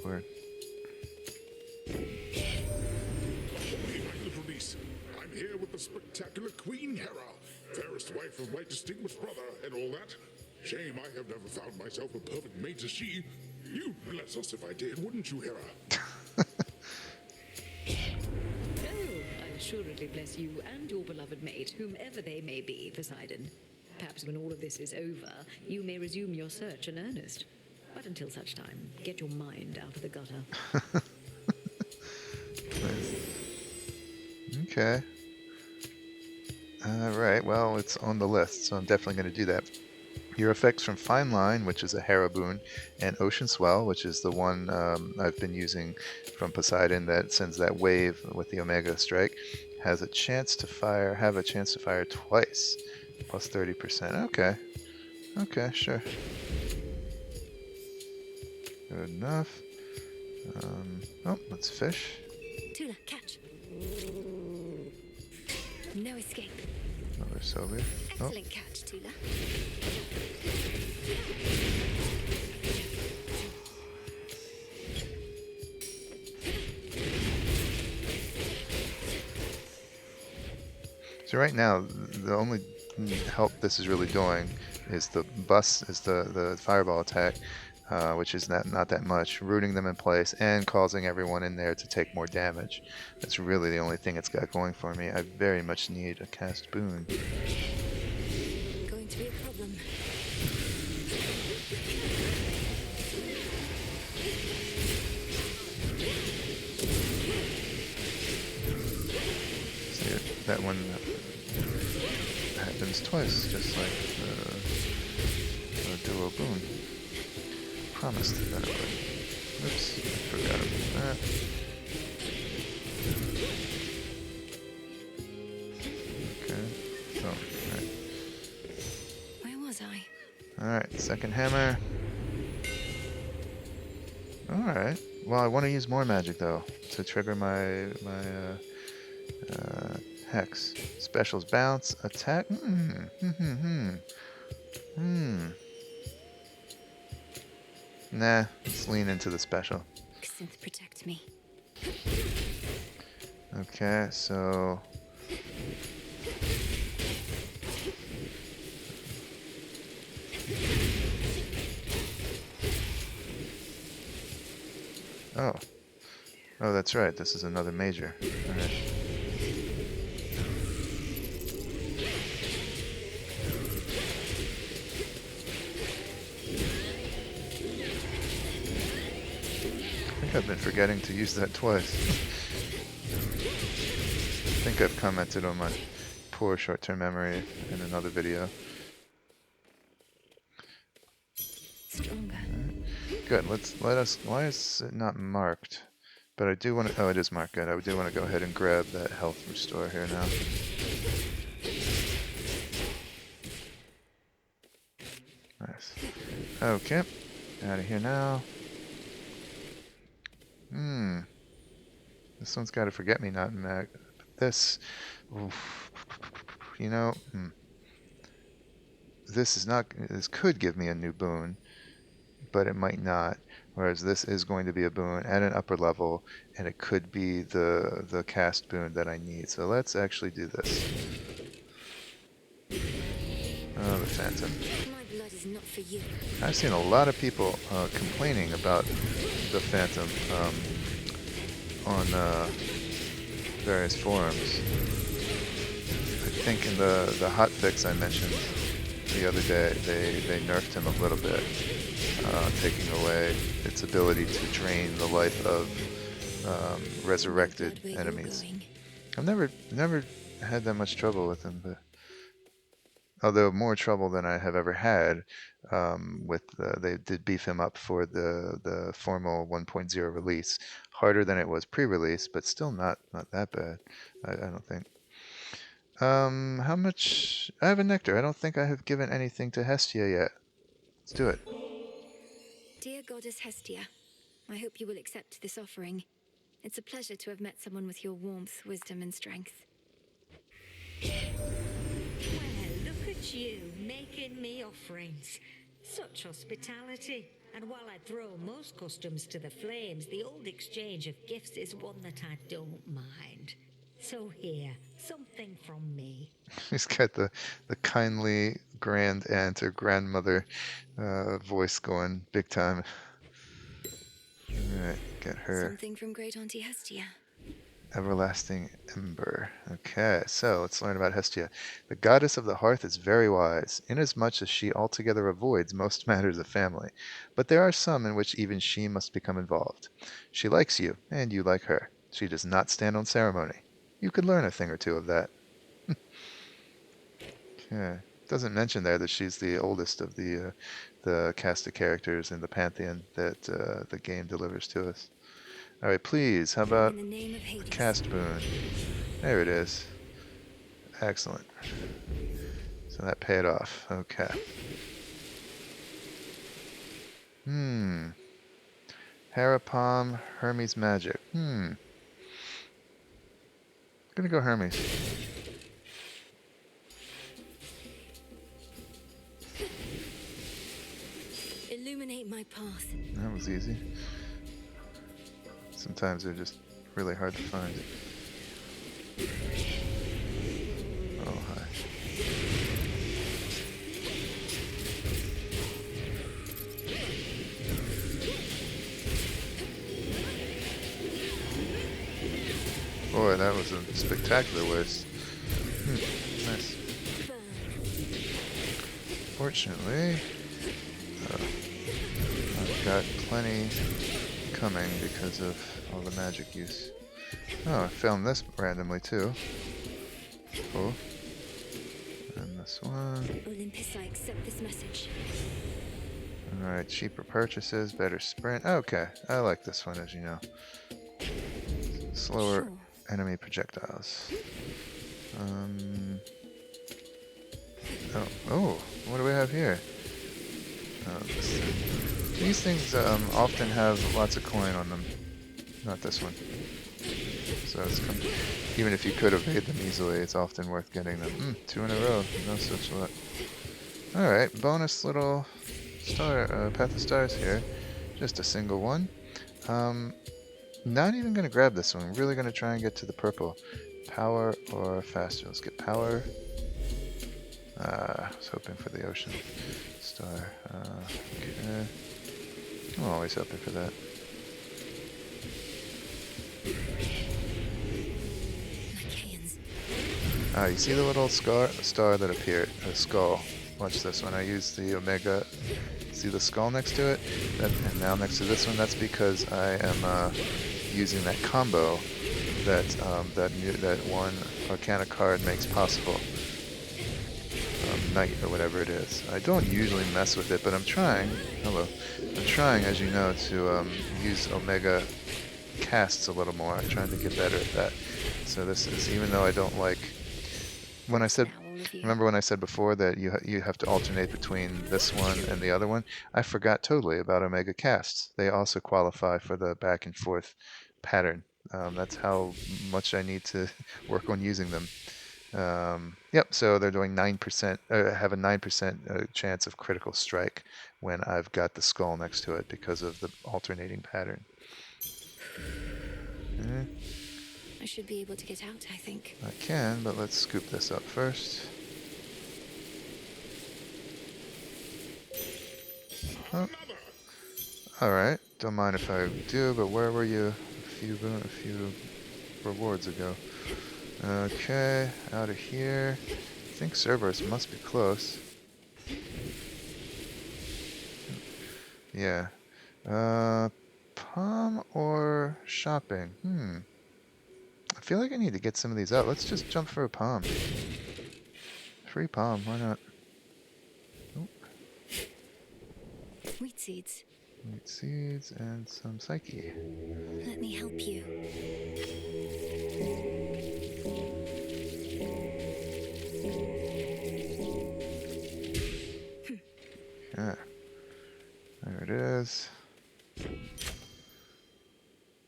Word. Hey, my little niece. I'm here with the spectacular Queen Hera, fairest wife of my distinguished brother, and all that. Shame I have never found myself a perfect mate to she. You'd bless us if I did, wouldn't you, Hera? Oh, I'll assuredly bless you and your beloved mate, whomever they may be, Poseidon. Perhaps when all of this is over, you may resume your search in earnest. But until such time, get your mind out of the gutter. Okay. Alright, well, it's on the list, so I'm definitely going to do that. Your effects from Fine Line, which is a Hera boon, and Ocean Swell, which is the one I've been using from Poseidon that sends that wave with the Omega Strike, have a chance to fire twice, plus 30%. Okay. Okay, sure. Good enough. Oh, let's fish. Tula, catch. No escape. Another Soviet. Excellent catch, Tula. So right now, the only help this is really doing is the fireball attack, which is not that much, rooting them in place and causing everyone in there to take more damage. That's really the only thing it's got going for me. I very much need a cast boon. Going to be a problem. See, that one happens twice, just like duo boon. Promised that I would. Oops, I forgot about that. Okay. Oh, right. Where was I? Alright, second hammer. Alright. Well, I want to use more magic though to trigger my hex. Specials bounce, attack. Nah, let's lean into the special. Synth, protect me. Okay, so oh. Oh, that's right. This is another major. Alright. I think I've been forgetting to use that twice. I think I've commented on my poor short-term memory in another video. Stronger. Good. Why is it not marked? But I do want to. Oh, it is marked. Good. I do want to go ahead and grab that health restore here now. Nice. Okay. Out of here now. This one's got a forget me not mag. This, oof, you know, this is not. This could give me a new boon, but it might not. Whereas this is going to be a boon at an upper level, and it could be the cast boon that I need. So let's actually do this. Oh, the Phantom. My blood is not for you. I've seen a lot of people complaining about the Phantom on various forums. I think in the hotfix I mentioned the other day, they nerfed him a little bit, taking away its ability to drain the life of resurrected enemies. I've never had that much trouble with him, but although more trouble than I have ever had with they did beef him up for the formal 1.0 release, harder than it was pre-release, but still not that bad. I don't think. How much? I have a nectar. I don't think I have given anything to Hestia yet. Let's do it. Dear Goddess Hestia, I hope you will accept this offering. It's a pleasure to have met someone with your warmth, wisdom, and strength. Well, look at you, making me offerings. Such hospitality. And while I throw most customs to the flames, the old exchange of gifts is one that I don't mind. So here, something from me. He's got the kindly grand aunt or grandmother voice going big time. Alright, get her. Something from Great Auntie Hestia. Everlasting Ember. Okay, so let's learn about Hestia. The goddess of the hearth is very wise, inasmuch as she altogether avoids most matters of family. But there are some in which even she must become involved. She likes you, and you like her. She does not stand on ceremony. You could learn a thing or two of that. Okay. Doesn't mention there that she's the oldest of the cast of characters in the pantheon that the game delivers to us. Alright, please, how about a cast boon? There it is. Excellent. So that paid off. Okay. Harapalm, Hermes Magic. Gonna go Hermes. Illuminate my path. That was easy. Sometimes they're just really hard to find. Oh, hi. Boy, that was a spectacular waste. Nice. Fortunately, I've got plenty coming because of all the magic use. Oh, I found this randomly too. Cool. And the This one. Olympus, I accept this message. Alright, cheaper purchases, better sprint. Okay, I like this one, as you know. Slower enemy projectiles. Oh, what do we have here? These things often have lots of coin on them. Not this one. So it's even if you could evade them easily, it's often worth getting them. 2 in a row. No such luck. Alright, bonus little star, Path of Stars here. Just a single one. Not even going to grab this one. Really going to try and get to the purple. Power or faster. Let's get power. I was hoping for the ocean star. Okay. I'm always hoping for that. You see the little star that appeared? A skull. Watch this. When I use the Omega, see the skull next to it? And now next to this one, that's because I am using that combo that that one Arcana card makes possible. Knight or whatever it is. I don't usually mess with it, but I'm trying. Hello. I'm trying, as you know, to use Omega casts a little more. I'm trying to get better at that. So this is, even though I don't like, when I said, remember when I said before that you have to alternate between this one and the other one? I forgot totally about Omega casts. They also qualify for the back and forth pattern. That's how much I need to work on using them. Yep, so they're doing 9%, have a 9% chance of critical strike when I've got the skull next to it because of the alternating pattern. I should be able to get out, I think. I can, but let's scoop this up first. Oh. Alright, don't mind if I do, but where were you a few rewards ago? Okay, out of here. I think Cerberus must be close. Yeah. Palm or shopping? I feel like I need to get some of these out. Let's just jump for a palm. Free palm, why not? Wheat seeds. Wheat seeds and some psyche. Let me help you. Yeah. There it is.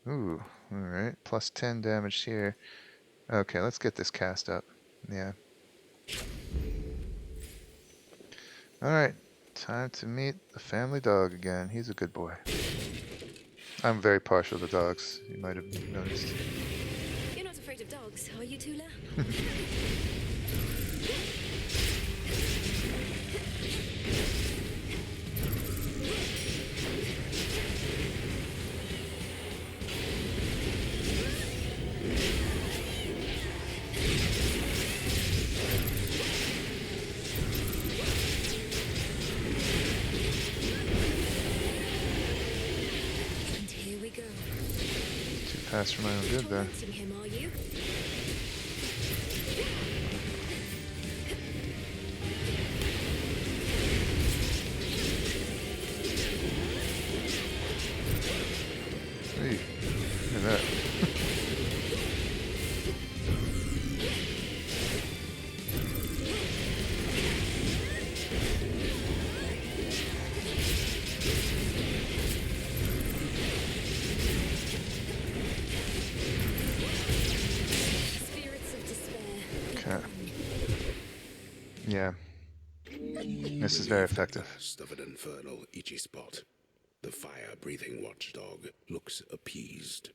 Ooh, alright. Plus 10 damage here. Okay, let's get this cast up. Yeah. Alright. Time to meet the family dog again. He's a good boy. I'm very partial to dogs. You might have noticed. You're not afraid of dogs, are you, Tula? Fast for my own good there. Him, are you? Hey, look at that. Yeah. This is very effective. Of an infernal, itchy spot. The fire-breathing watchdog looks appeased.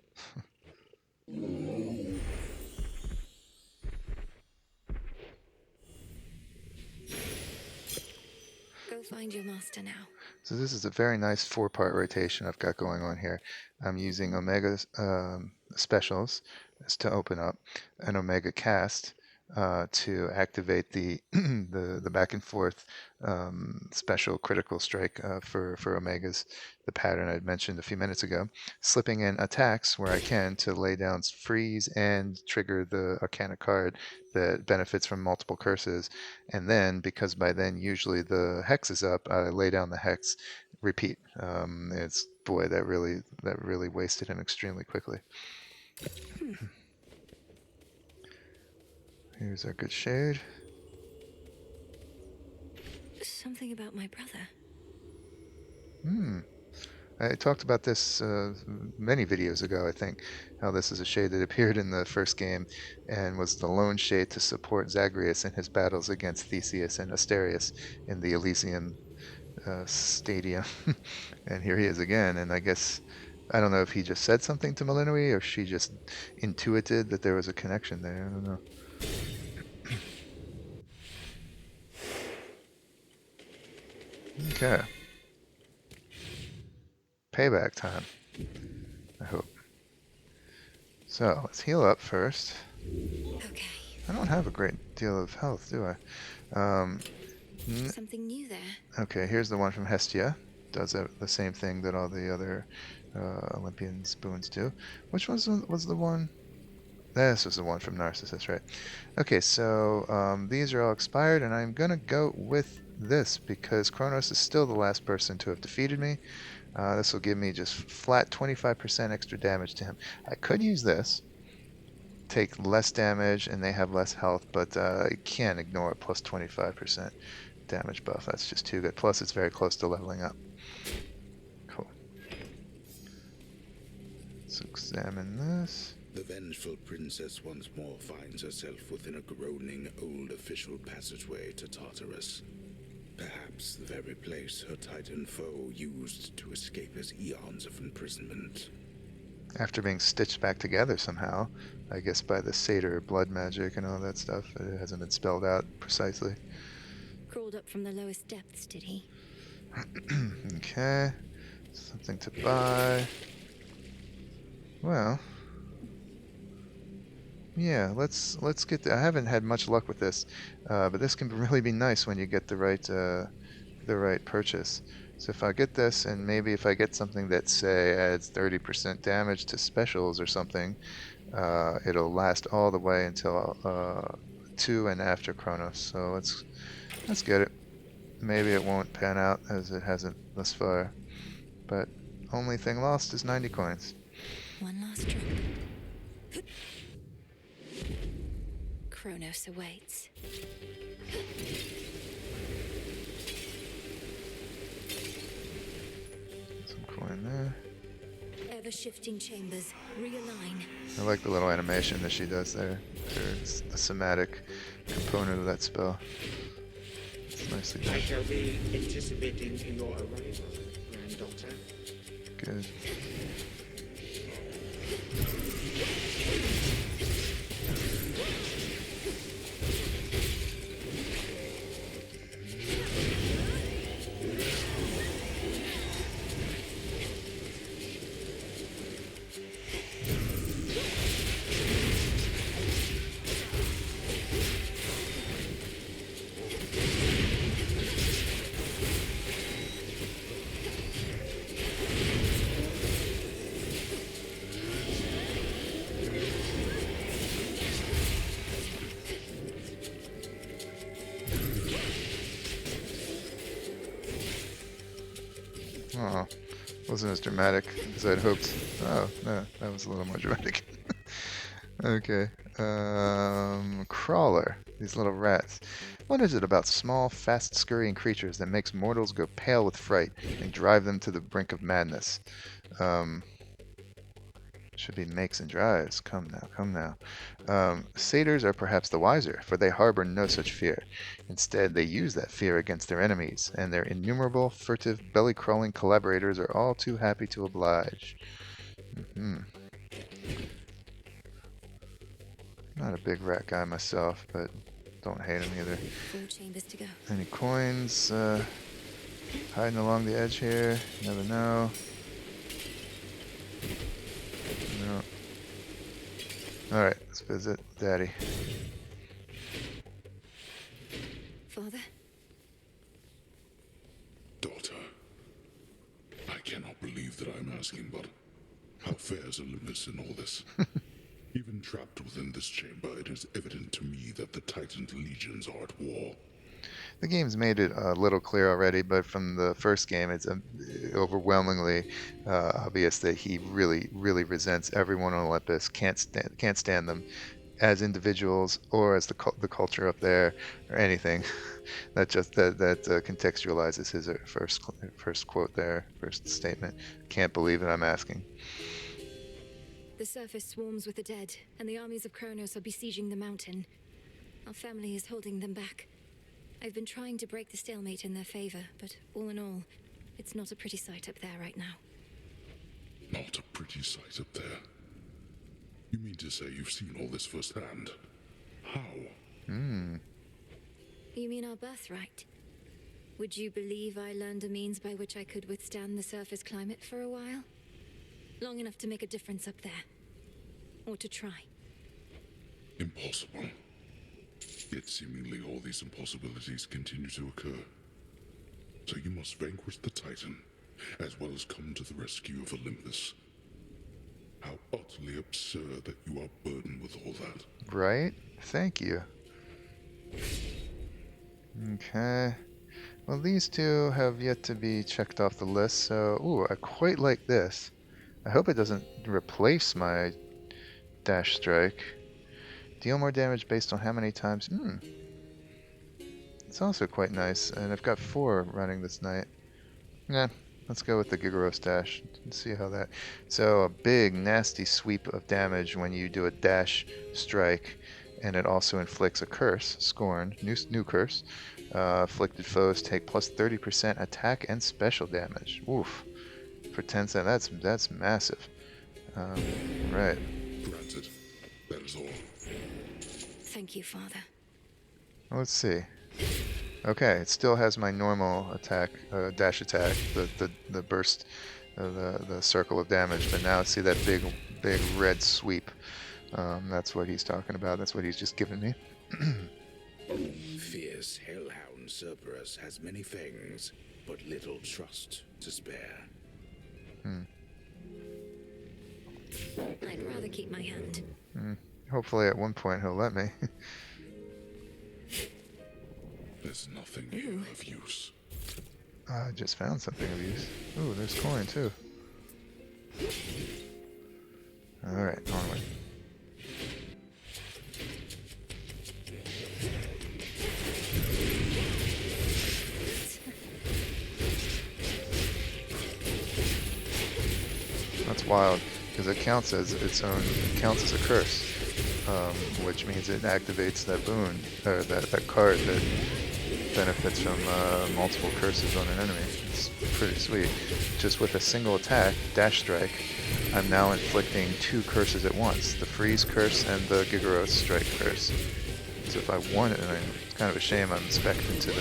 Go find your master now. So this is a very nice 4-part rotation I've got going on here. I'm using Omega specials to open up, an Omega cast, to activate the the back and forth special critical strike for Omegas, the pattern I mentioned a few minutes ago, slipping in attacks where I can to lay down freeze and trigger the Arcana card that benefits from multiple curses, and then because by then usually the hex is up, I lay down the hex, repeat. It's boy that really wasted him extremely quickly. Here's our good shade. Something about my brother. I talked about this many videos ago, I think, how this is a shade that appeared in the first game and was the lone shade to support Zagreus in his battles against Theseus and Asterius in the Elysium Stadium. And here he is again, and I guess, I don't know if he just said something to Melinoë or she just intuited that there was a connection there. I don't know. Okay. Payback time, I hope. So, let's heal up first. Okay. I don't have a great deal of health, do I? Something new there. Okay, here's the one from Hestia. Does the same thing that all the other Olympian spoons do. Which was the one? This was the one from Narcissus, right? Okay, so these are all expired, and I'm gonna go with this because Chronos is still the last person to have defeated me. This will give me just flat 25% extra damage to him. I could use this, take less damage, and they have less health, but I can't ignore a plus 25% damage buff. That's just too good. Plus, it's very close to leveling up. Cool. Let's examine this. The vengeful princess once more finds herself within a groaning old official passageway to Tartarus. Perhaps the very place her titan foe used to escape his eons of imprisonment. After being stitched back together somehow, I guess by the satyr blood magic and all that stuff, it hasn't been spelled out precisely. Crawled up from the lowest depths, did he? Okay, something to buy. Well, yeah, let's get. I haven't had much luck with this, but this can really be nice when you get the right purchase. So if I get this, and maybe if I get something that say adds 30% damage to specials or something, it'll last all the way until to and after Chronos. So let's get it. Maybe it won't pan out as it hasn't thus far, but only thing lost is 90 coins. One last drop. Chronos awaits. Some coin there. Ever-shifting chambers. Realign. I like the little animation that she does there. It's the somatic component of that spell. It's nicely done. I shall be anticipating your arrival, granddaughter. Good. Oh, wasn't as dramatic as I'd hoped. Oh, no, that was a little more dramatic. Okay. Crawler. These little rats. What is it about small, fast, scurrying creatures that makes mortals go pale with fright and drive them to the brink of madness? Should be makes and drives. Come now, come now. Satyrs are perhaps the wiser, for they harbor no such fear. Instead, they use that fear against their enemies, and their innumerable, furtive, belly-crawling collaborators are all too happy to oblige. Not a big rat guy myself, but don't hate him either. 4 chambers to go. Any coins hiding along the edge here? Never know. No. Alright, let's visit Daddy. that I'm asking, but how fares Olympus in all this? Even trapped within this chamber, it is evident to me that the Titan's legions are at war. The game's made it a little clear already, but from the first game, it's overwhelmingly obvious that he really, really resents everyone on Olympus. Can't stand them as individuals or as the culture up there or anything. That contextualizes his first quote there, first statement. Can't believe it, I'm asking. The surface swarms with the dead, and the armies of Chronos are besieging the mountain. Our family is holding them back. I've been trying to break the stalemate in their favor, but all in all, it's not a pretty sight up there right now. Not a pretty sight up there? You mean to say you've seen all this firsthand? How? You mean our birthright? Would you believe I learned a means by which I could withstand the surface climate for a while? Long enough to make a difference up there. Or to try. Impossible. Yet seemingly all these impossibilities continue to occur. So you must vanquish the Titan, as well as come to the rescue of Olympus. How utterly absurd that you are burdened with all that. Right? Thank you. Okay. Well, these two have yet to be checked off the list, so... Ooh, I quite like this. I hope it doesn't replace my dash strike. Deal more damage based on how many times... It's also quite nice, and I've got 4 running this night. Nah, let's go with the Gigaros dash and see how that... So, a big, nasty sweep of damage when you do a dash strike, and it also inflicts a curse, Scorn, new curse. Afflicted foes take plus 30% attack and special damage. Oof. For 10 cents, that's massive. Right. Granted. That is all. Thank you, Father. Let's see. Okay, it still has my normal attack, dash attack, the burst, the circle of damage, but now see that big red sweep. That's what he's talking about. That's what he's just given me. Fierce hellhound Cerberus has many fangs, but little trust to spare. I'd rather keep my hand. Hopefully at one point he'll let me. There's nothing here of use. I just found something of use. Ooh, there's coin too. Alright, onward. That's wild, because it counts as its own, counts as a curse, which means it activates that boon, or that card that benefits from multiple curses on an enemy. It's pretty sweet. Just with a single attack, dash strike, I'm now inflicting 2 curses at once, the freeze curse and the Gigaros strike curse. So if I wanted, and it's kind of a shame I'm specced into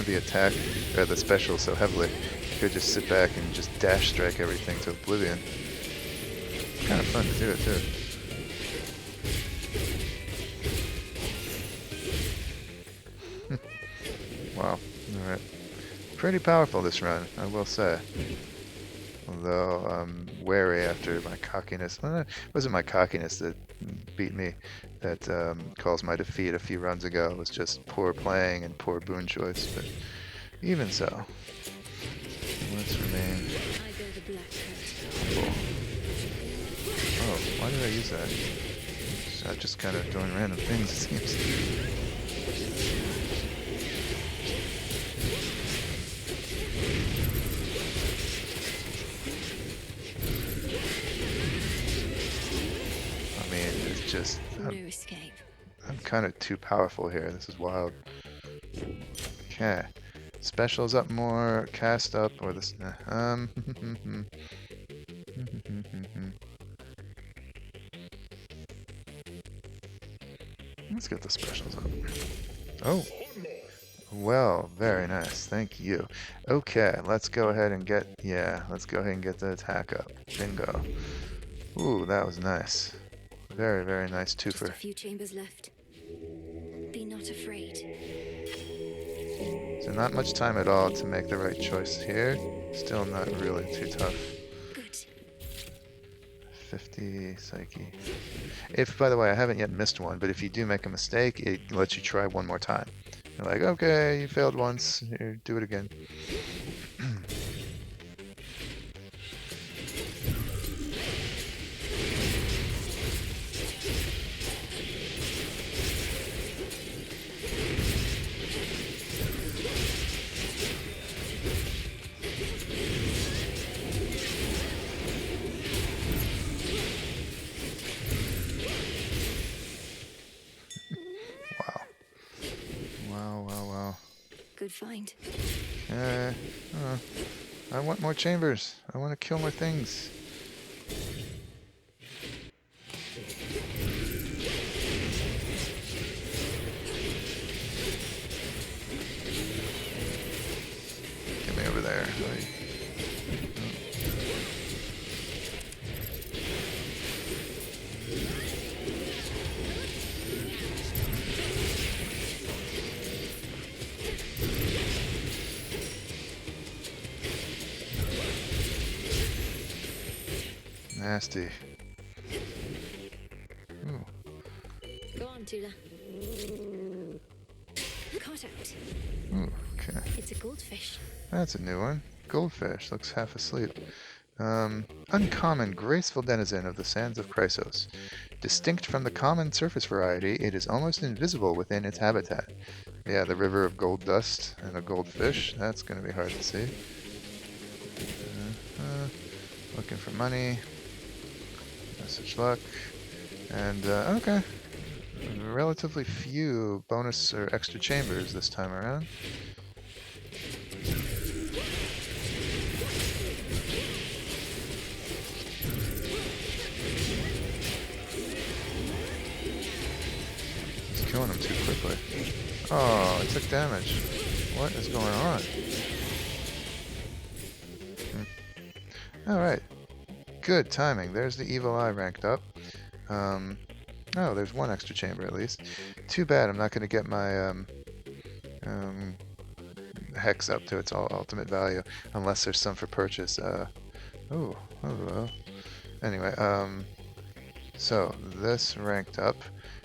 the attack, or the special so heavily, I could just sit back and just dash strike everything to oblivion. Kind of fun to do it too. Wow. Alright. Pretty powerful this run, I will say. Although I'm wary after my cockiness. Well, it wasn't my cockiness that beat me, that caused my defeat a few runs ago. It was just poor playing and poor boon choice, but even so. Let's remain. Cool. Oh, why did I use that? I'm just kind of doing random things, it seems. I mean, it's just... No escape. I'm kind of too powerful here. This is wild. Okay. Specials up more, cast up, or this... Let's get the specials up. Oh. Well, very nice. Thank you. Okay, let's go ahead and get... Yeah, let's go ahead and get the attack up. Bingo. Ooh, that was nice. Very, very nice twofer. Just a few chambers left. Be not afraid. So not much time at all to make the right choice here. Still not really too tough. 50 psyche. If, by the way, I haven't yet missed one, but if you do make a mistake, it lets you try one more time. You're like, okay, you failed once, here, do it again. Wow. Good find. I want more chambers. I want to kill more things. Get me over there. Nasty. Ooh. Go on, Tula. Caught out. Ooh, okay. It's a goldfish. That's a new one. Goldfish. Looks half asleep. Uncommon, graceful denizen of the sands of Chrysos. Distinct from the common surface variety, it is almost invisible within its habitat. Yeah, the river of gold dust and a goldfish. That's going to be hard to see. Looking for money. No such luck. And, okay. Relatively few bonus or extra chambers this time around. He's killing him too quickly. Oh, it took damage. What is going on? Alright. Good timing. There's the evil eye ranked up. Oh, there's one extra chamber at least. Too bad I'm not going to get my hex up to its ultimate value unless there's some for purchase. Oh, hello. Anyway, so this ranked up.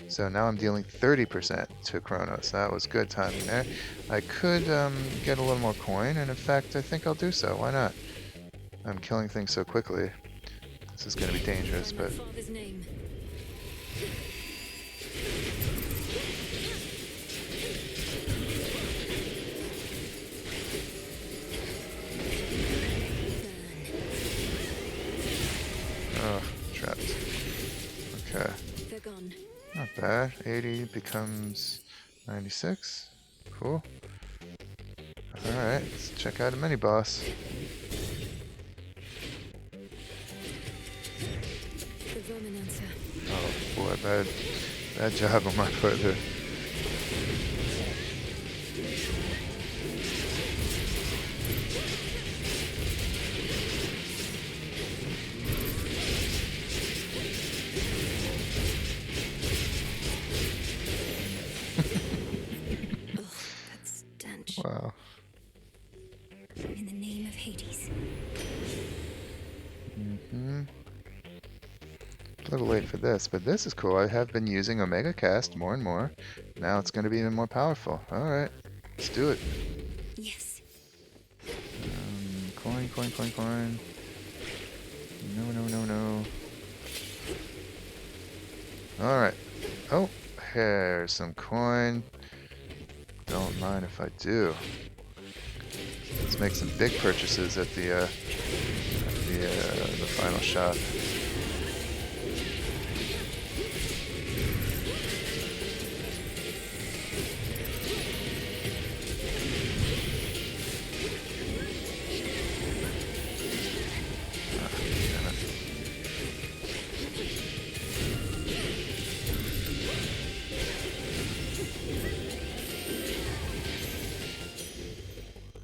So now I'm dealing 30% to Chronos. That was good timing there. I could get a little more coin, and in fact, I think I'll do so. Why not? I'm killing things so quickly. This is going to be dangerous, but... Oh, trapped. Okay. They're gone. Not bad. 80 becomes 96. Cool. Alright, let's check out a mini-boss. Oh boy, bad job on my part there. Wow. In the name of Hades. A little late for this, but this is cool. I have been using Omega Cast more and more. Now it's going to be even more powerful. Alright, let's do it. Yes. Coin. No. Alright. Oh, here's some coin. Don't mind if I do. Let's make some big purchases at the final shop.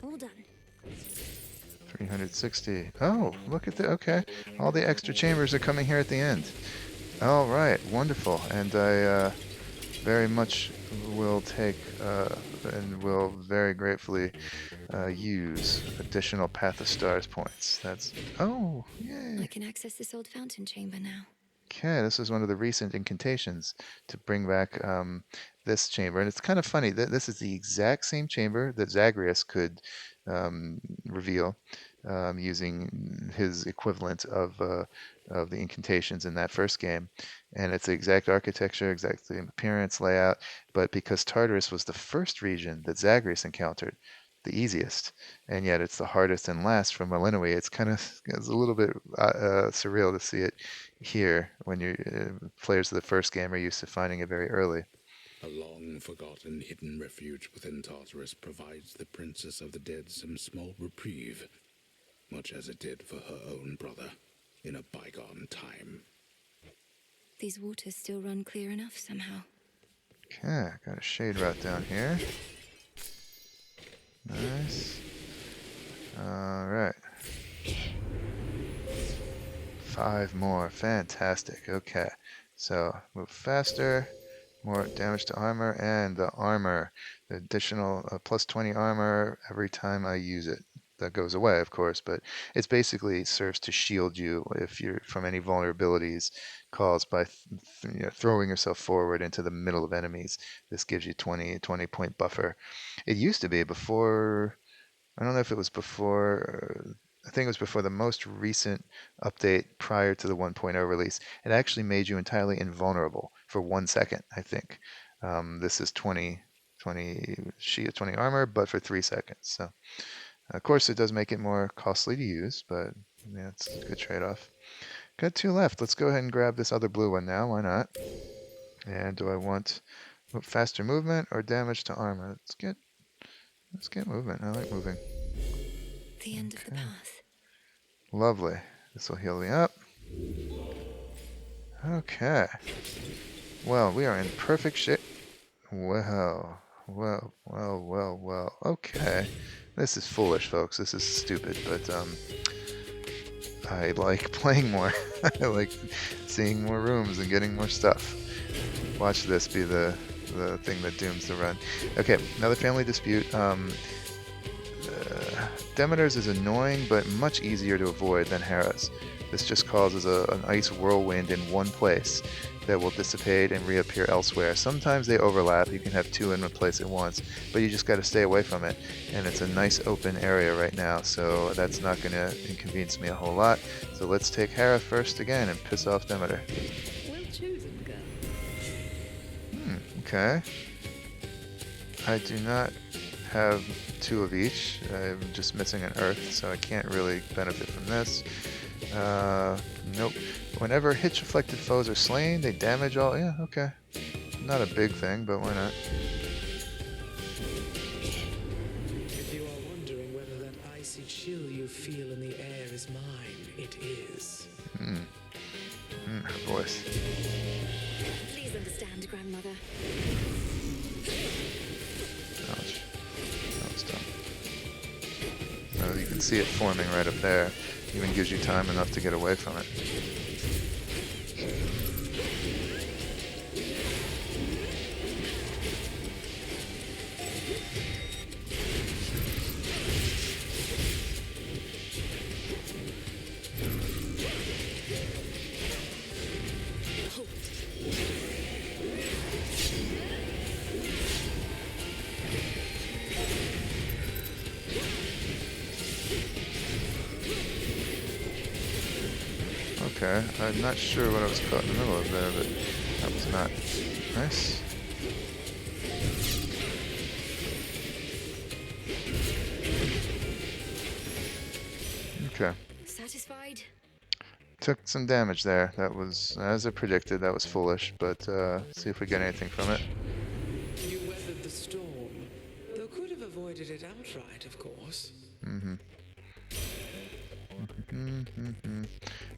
All done. 360. Oh, look at the, okay. All the extra chambers are coming here at the end. All right, wonderful. And I very much will take and will very gratefully use additional Path of Stars points. That's oh yay! I can access this old fountain chamber now. Okay, this is one of the recent incantations to bring back this chamber, and it's kind of funny that this is the exact same chamber that Zagreus could reveal using his equivalent of the incantations in that first game, and it's the exact architecture, exact same appearance, layout, but because Tartarus was the first region that Zagreus encountered, the easiest, and yet it's the hardest and last from Melinoë. It's a little bit surreal to see it here when you players of the first game are used to finding it very early. A long-forgotten hidden refuge within Tartarus provides the Princess of the Dead some small reprieve, much as it did for her own brother in a bygone time. These waters still run clear enough somehow. Okay, got a shade route down here. Nice. Alright. 5 more. Fantastic. Okay. So, move faster. More damage to armor. And the armor. The additional plus 20 armor every time I use it. That goes away, of course, but it basically serves to shield you if you're from any vulnerabilities caused by throwing yourself forward into the middle of enemies. This gives you 20 point buffer. It used to be before, I don't know if it was before, I think it was before the most recent update prior to the 1.0 release. It actually made you entirely invulnerable for 1 second, I think. This is 20 armor, but for 3 seconds. So. Of course, it does make it more costly to use, but yeah, it's a good trade-off. Got 2 left. Let's go ahead and grab this other blue one now. Why not? And do I want faster movement or damage to armor? Let's get movement. I like moving. The end of the path. Lovely. This will heal me up. Okay. Well, we are in perfect shape. Well. Okay. This is foolish, folks. This is stupid, but I like playing more. I like seeing more rooms and getting more stuff. Watch this be the thing that dooms the run. Okay, another family dispute. Demeter's is annoying, but much easier to avoid than Hera's. This just causes an ice whirlwind in one place that will dissipate and reappear elsewhere. Sometimes they overlap. You can have 2 in one place at once, but you just got to stay away from it. And it's a nice open area right now, so that's not going to inconvenience me a whole lot. So let's take Hera first again and piss off Demeter. Well chosen, girl. Okay. I do not have 2 of each. I'm just missing an earth, so I can't really benefit from this. Nope. Whenever hitch-afflicted foes are slain, they damage all... Yeah, okay. Not a big thing, but why not? If you are wondering whether that icy chill you feel in the air is mine, it is. Her voice. Please understand, grandmother. Ouch. That was dumb. Oh, you can see it forming right up there. Even gives you time enough to get away from it. Okay, I'm not sure what I was caught in the middle of there, but that was not nice. Okay. Satisfied? Took some damage there. That was, as I predicted, that was foolish, but see if we get anything from it. You weathered the storm, though could have avoided it outright, of course.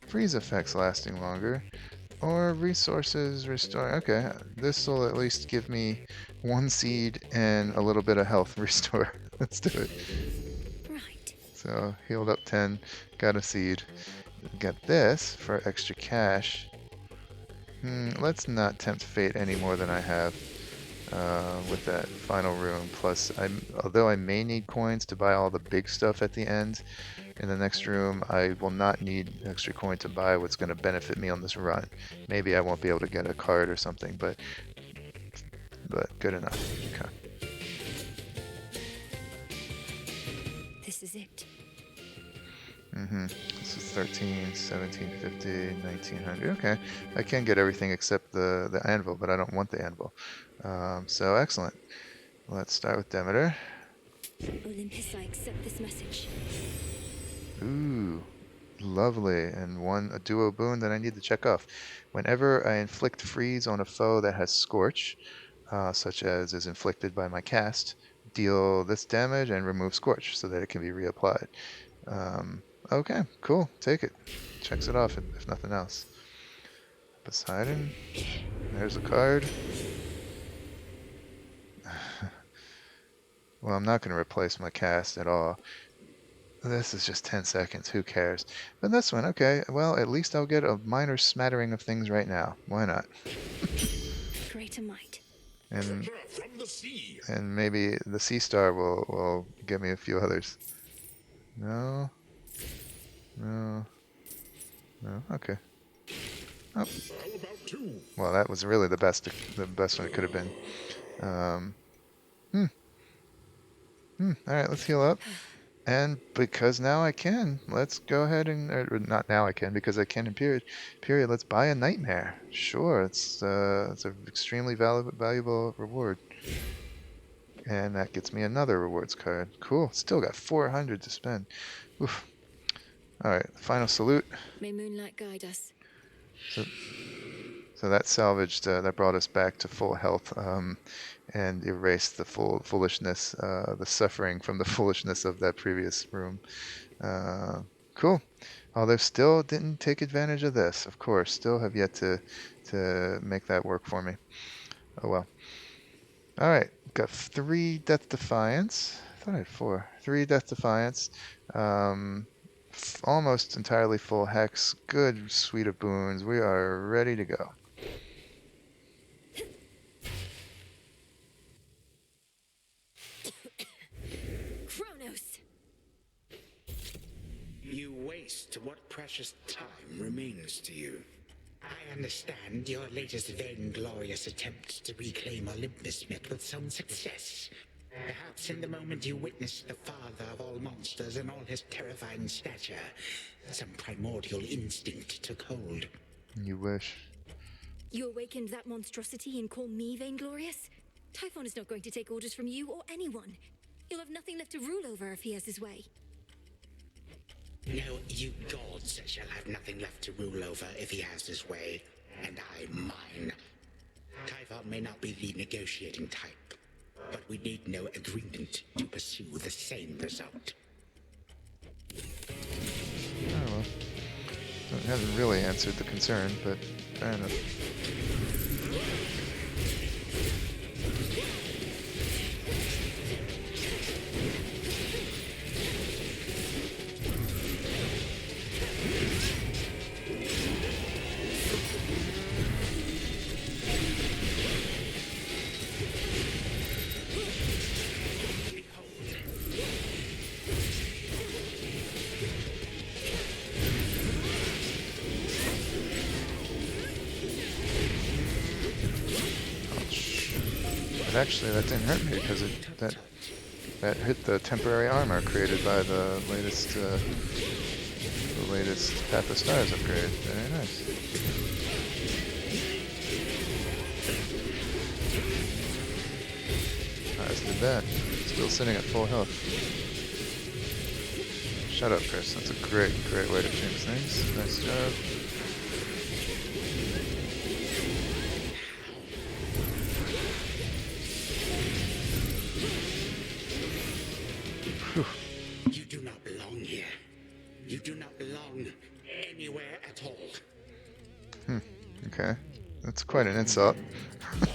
Freeze effects lasting longer. Or resources restoring. Okay, this will at least give me 1 seed and a little bit of health restore. Let's do it. Right. So, healed up 10, got a seed. Got this for extra cash. Let's not tempt fate any more than I have. with that final room. Plus, although I may need coins to buy all the big stuff at the end in the next room, I will not need extra coin to buy what's going to benefit me on this run. Maybe I won't be able to get a card or something, but good enough. Okay. This is it. This is 13, 1750, 1900. Okay, I can get everything except the anvil, but I don't want the anvil. So excellent. Let's start with Demeter. Olympus, I accept this message. Ooh, lovely. And a duo boon that I need to check off. Whenever I inflict freeze on a foe that has Scorch, such as is inflicted by my cast, deal this damage and remove Scorch so that it can be reapplied. Okay, cool. Take it. Checks it off if nothing else. Poseidon. There's a card. Well, I'm not going to replace my cast at all. This is just 10 seconds. Who cares? But this one, okay. Well, at least I'll get a minor smattering of things right now. Why not? Greater might. And maybe the Sea Star will give me a few others. No. No. No. Okay. Oh. Well, that was really the best one it could have been. All right, let's heal up. And because now I can, let's go ahead and or not now I can because I can in period. Let's buy a nightmare. Sure, it's an extremely valuable reward. And that gets me another rewards card. Cool. Still got 400 to spend. Oof. All right, final salute. May moonlight guide us. So that salvaged, that brought us back to full health, and erased the foolishness, the suffering from the foolishness of that previous room. Cool. Although still didn't take advantage of this, of course. Still have yet to make that work for me. Oh well. All right, got 3 Death Defiance. I thought I had 4. 3 Death Defiance. Almost entirely full hex. Good suite of boons. We are ready to go. Chronos! You waste what precious time remains to you. I understand your latest vainglorious attempt to reclaim Olympus met with some success. Perhaps in the moment you witnessed the father of all monsters in all his terrifying stature, some primordial instinct took hold. You wish. You awakened that monstrosity and call me vainglorious? Typhon is not going to take orders from you or anyone. He'll have nothing left to rule over if he has his way. No, you gods shall have nothing left to rule over if he has his way, and I mine. Typhon may not be the negotiating type, but we need no agreement to pursue the same result. Oh well. It hasn't really answered the concern, but fair enough. Actually, that didn't hurt me because that hit the temporary armor created by the latest Path of Stars upgrade. Very nice. Nice, did that. Still sitting at full health. Shut up, Chris. That's a great way to change things. Nice job. You do not belong here. You do not belong anywhere at all. Okay. That's quite an insult. I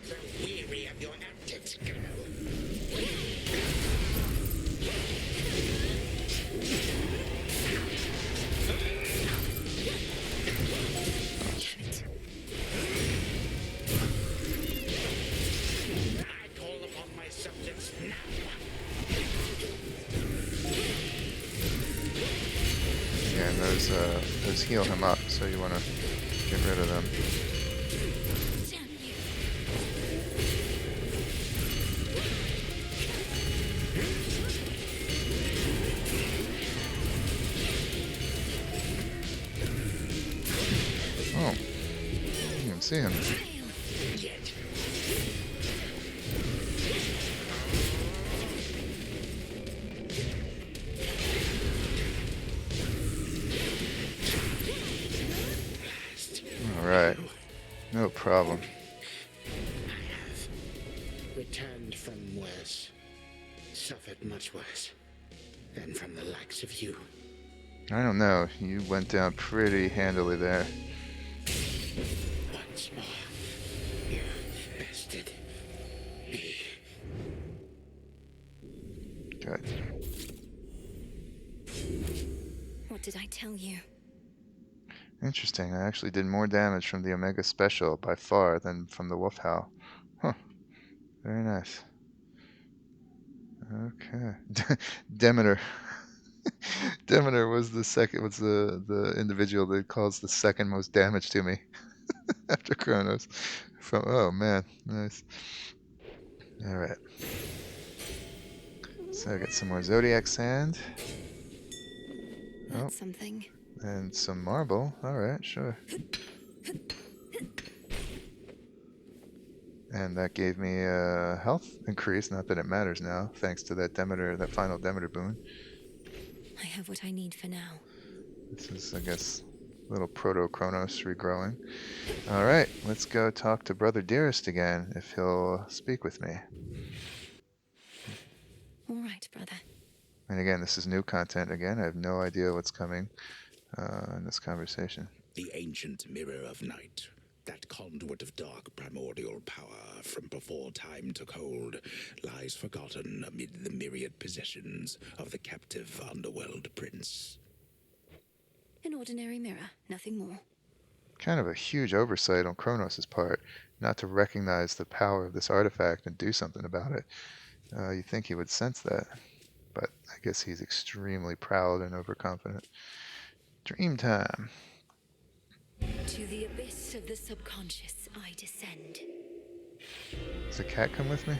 grow weary of your antics, girl. those heal him up, so you want to get rid of them. Oh, you can see him. Alright, no problem. I have returned from worse, suffered much worse than from the likes of you. I don't know, you went down pretty handily there. Once more, you bested me. Good. What did I tell you? Interesting, I actually did more damage from the Omega Special by far than from the Wolf Howl. Huh, very nice. Okay. Demeter. Demeter was the individual that caused the second most damage to me after Chronos. Oh man, nice. Alright. So I got some more Zodiac Sand. That's something. And some marble. Alright, sure. And that gave me a health increase, not that it matters now, thanks to that final Demeter boon. I have what I need for now. This is, I guess, a little proto-Chronos regrowing. Alright, let's go talk to Brother Dearest again, if he'll speak with me. Alright, brother. And again, this is new content again. I have no idea what's coming in this conversation. The ancient mirror of night, that conduit of dark primordial power from before time took hold, lies forgotten amid the myriad possessions of the captive Underworld prince. An ordinary mirror, nothing more. Kind of a huge oversight on Chronos' part, not to recognize the power of this artifact and do something about it. You'd think he would sense that, but I guess he's extremely proud and overconfident. Dream time. To the abyss of the subconscious I descend. Does the cat come with me?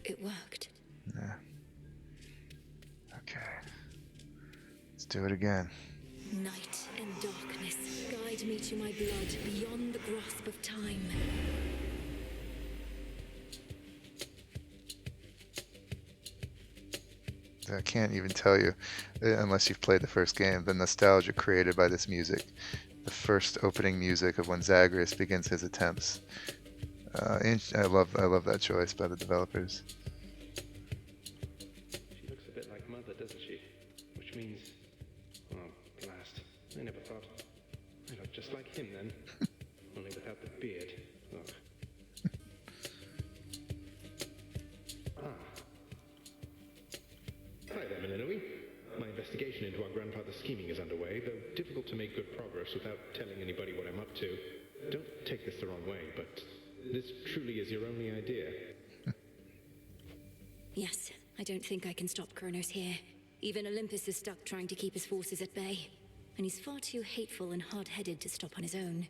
It worked. Yeah. Okay. Let's do it again. Night and darkness, guide me to my blood beyond the grasp of time. I can't even tell you, unless you've played the first game, the nostalgia created by this music. The first opening music of when Zagreus begins his attempts. I love that choice by the developers. She looks a bit like Mother, doesn't she? Which means... oh, blast. I never thought... I look just like him then. Only without the beard. Ugh. Hi there, Melinoë. My investigation into our grandfather's scheming is underway, though difficult to make good progress without telling anybody what I'm up to. Don't take this the wrong way, but this truly is your only idea. Yes, I don't think I can stop Chronos here. Even Olympus is stuck trying to keep his forces at bay. And he's far too hateful and hard-headed to stop on his own.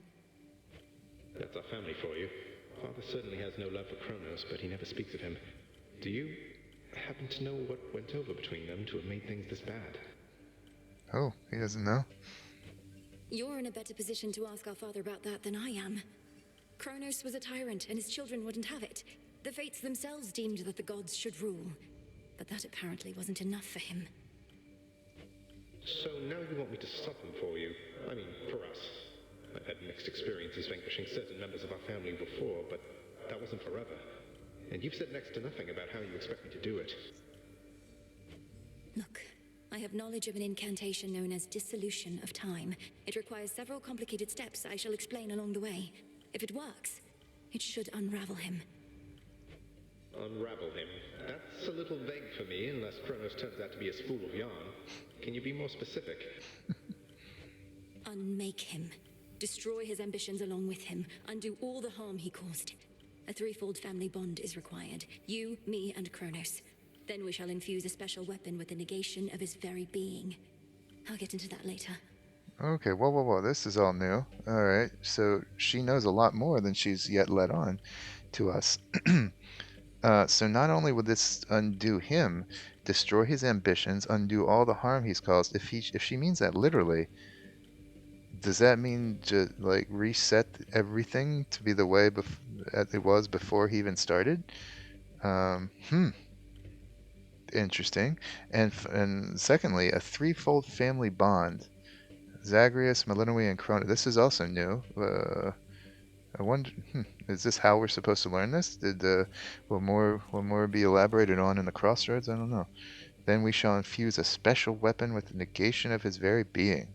That's our family for you. Father certainly has no love for Chronos, but he never speaks of him. Do you happen to know what went over between them to have made things this bad? Oh, he doesn't know? You're in a better position to ask our father about that than I am. Chronos was a tyrant, and his children wouldn't have it. The fates themselves deemed that the gods should rule. But that apparently wasn't enough for him. So now you want me to stop them for you? I mean, for us. I've had mixed experiences vanquishing certain members of our family before, but that wasn't forever. And you've said next to nothing about how you expect me to do it. Look, I have knowledge of an incantation known as dissolution of time. It requires several complicated steps I shall explain along the way. If it works, it should unravel him. Unravel him? That's a little vague for me, unless Chronos turns out to be a spool of yarn. Can you be more specific? Unmake him. Destroy his ambitions along with him. Undo all the harm he caused. A threefold family bond is required. You, me, and Chronos. Then we shall infuse a special weapon with the negation of his very being. I'll get into that later. Okay, whoa. This is all new. All right, so she knows a lot more than she's yet let on to us. So not only will this undo him, destroy his ambitions, undo all the harm he's caused. If she means that literally, does that mean just like reset everything to be the way it was before he even started? Um, hmm, Interesting. And secondly, a threefold family bond. Zagreus, Melinoë, and Chronos. This is also new. I wonder, is this how we're supposed to learn this? Will more be elaborated on in the Crossroads? I don't know. Then we shall infuse a special weapon with the negation of his very being.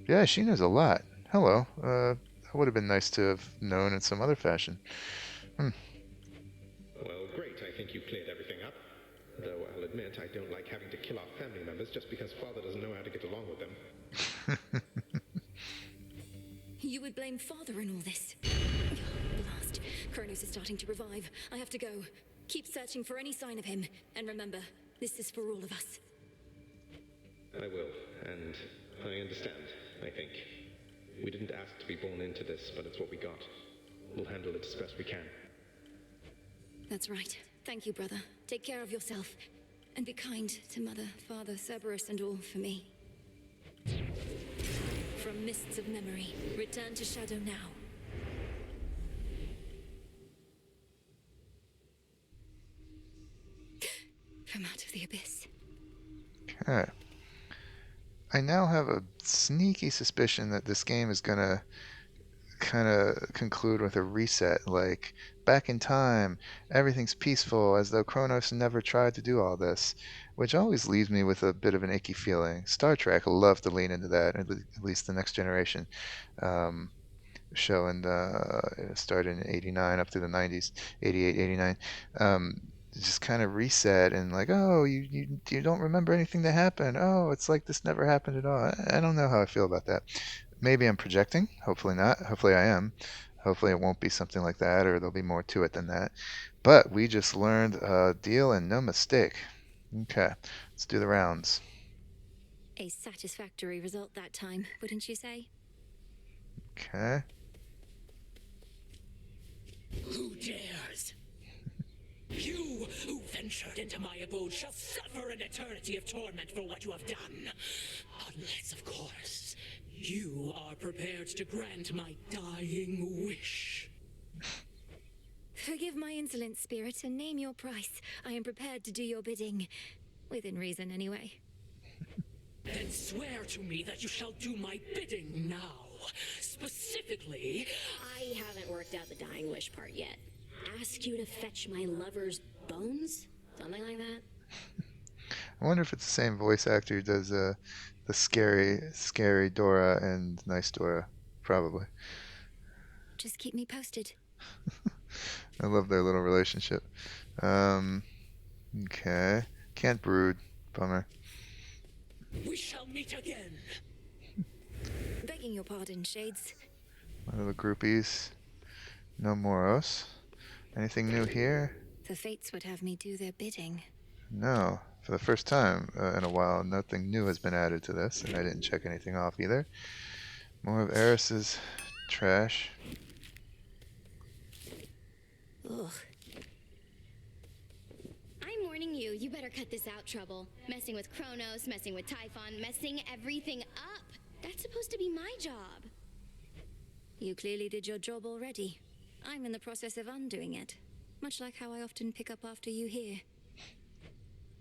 Yeah, she knows a lot. Hello. That would have been nice to have known in some other fashion. Well, great. I think you've cleared everything up. Though I'll admit I don't like having to kill off family members just because Father doesn't know how to get along with them. You would blame Father in all this. Blast. Chronos is starting to revive. I have to go. Keep searching for any sign of him. And remember, this is for all of us. I will, and I understand, I think. We didn't ask to be born into this, but it's what we got. We'll handle it as best we can. That's right. Thank you, brother. Take care of yourself. And be kind to Mother, Father, Cerberus, and all for me. From mists of memory, return to shadow now. From out of the abyss. Okay. I now have a sneaky suspicion that this game is gonna kind of conclude with a reset, like back in time, everything's peaceful, as though Chronos never tried to do all this, which always leaves me with a bit of an icky feeling. Star Trek loved to lean into that, at least the Next Generation show, and it started in '89 up through the '90s, '88, '89. Just kind of reset and like, oh, you don't remember anything that happened. Oh, it's like this never happened at all. I don't know how I feel about that. Maybe I'm projecting. Hopefully not. Hopefully I am. Hopefully it won't be something like that, or there'll be more to it than that. But we just learned a deal and no mistake. Okay, let's do the rounds. A satisfactory result that time, wouldn't you say? Okay. Who dares? You who ventured into my abode shall suffer an eternity of torment for what you have done. Unless, of course, you are prepared to grant my dying wish. Forgive my insolent spirit and name your price. I am prepared to do your bidding. Within reason, anyway. Then swear to me that you shall do my bidding now. Specifically... I haven't worked out the dying wish part yet. Ask you to fetch my lover's bones? Something like that? I wonder if it's the same voice actor who does the scary Dora and nice Dora. Probably. Just keep me posted. I love their little relationship. Okay. Can't brood. Bummer. We shall meet again. Begging your pardon, Shades. One of the groupies. No moros. Anything new here? The fates would have me do their bidding. No. For the first time in a while, nothing new has been added to this, and I didn't check anything off either. More of Eris's trash. Ugh. I'm warning you, you better cut this out, Trouble. Messing with Chronos, messing with Typhon, messing everything up. That's supposed to be my job. You clearly did your job already. I'm in the process of undoing it. Much like how I often pick up after you here.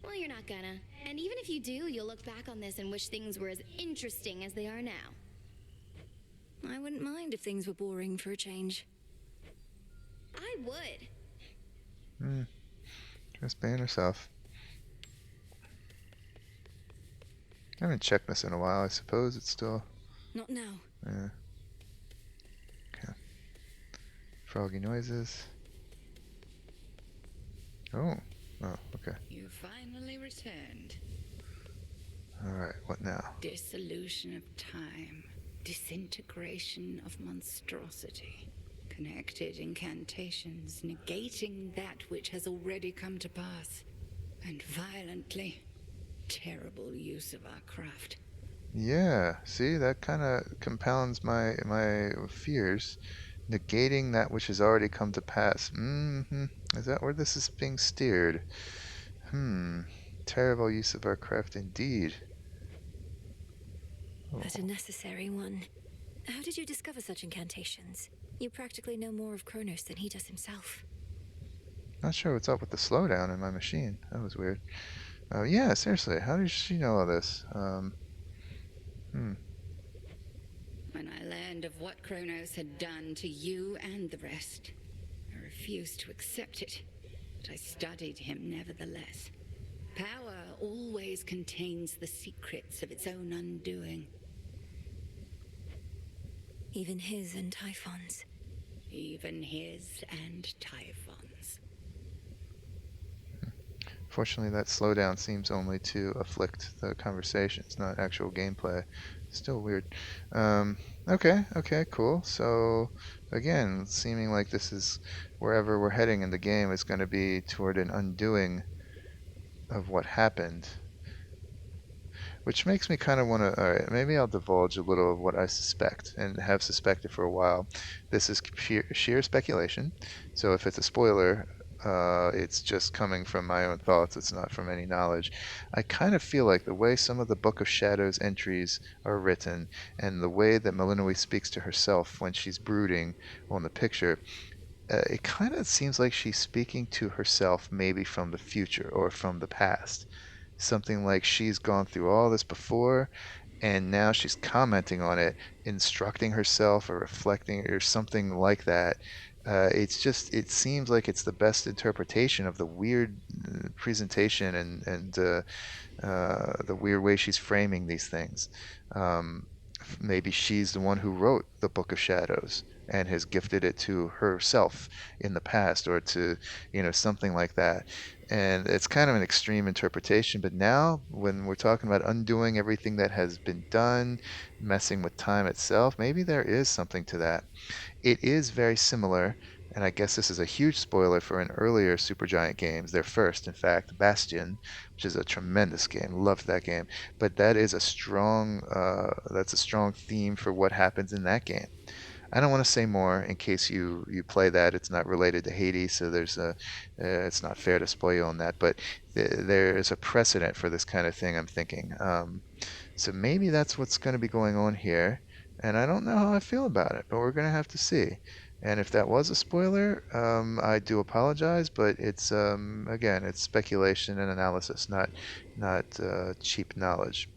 Well, you're not gonna. And even if you do, you'll look back on this and wish things were as interesting as they are now. I wouldn't mind if things were boring for a change. I would. Just being herself. I haven't checked this in a while. I suppose it's still... Not now. Yeah. Okay. Froggy noises. Oh. Oh, okay. You finally returned. Alright, what now? Dissolution of time. Disintegration of monstrosity. Connected incantations, negating that which has already come to pass. And violently. Terrible use of our craft. Yeah, see, that kind of compounds my fears, negating that which has already come to pass. Is that where this is being steered? Hmm. Terrible use of our craft indeed. Oh. But a necessary one. How did you discover such incantations? You practically know more of Chronos than he does himself. Not sure what's up with the slowdown in my machine. That was weird. Yeah, seriously, how does she know all this? When I learned of what Chronos had done to you and the rest, I refused to accept it, but I studied him nevertheless. Power always contains the secrets of its own undoing. Even his and Typhon's. Even his and Typhon's. Fortunately, that slowdown seems only to afflict the conversations, not actual gameplay. Still weird. Okay, cool. So, again, seeming like this is wherever we're heading in the game is going to be toward an undoing of what happened. Which makes me kind of want to, alright, maybe I'll divulge a little of what I suspect, and have suspected for a while. This is sheer speculation, so if it's a spoiler, it's just coming from my own thoughts, it's not from any knowledge. I kind of feel like the way some of the Book of Shadows entries are written, and the way that Melinoë speaks to herself when she's brooding on the picture, it kind of seems like she's speaking to herself maybe from the future or from the past. Something like she's gone through all this before, and now she's commenting on it, instructing herself or reflecting or something like that. It seems like it's the best interpretation of the weird presentation and the weird way she's framing these things. Um, Maybe she's the one who wrote the Book of Shadows and has gifted it to herself in the past, or to, something like that. And it's kind of an extreme interpretation, but now when we're talking about undoing everything that has been done, messing with time itself, maybe there is something to that. It is very similar, and I guess this is a huge spoiler for an earlier Supergiant games, their first, in fact, Bastion, which is a tremendous game. Loved that game. But that is that's a strong theme for what happens in that game. I don't want to say more in case you play that. It's not related to Hades, so it's not fair to spoil you on that. But there is a precedent for this kind of thing, I'm thinking. So maybe that's what's going to be going on here, and I don't know how I feel about it, but we're going to have to see. And if that was a spoiler, I do apologize, but it's again, it's speculation and analysis, not cheap knowledge.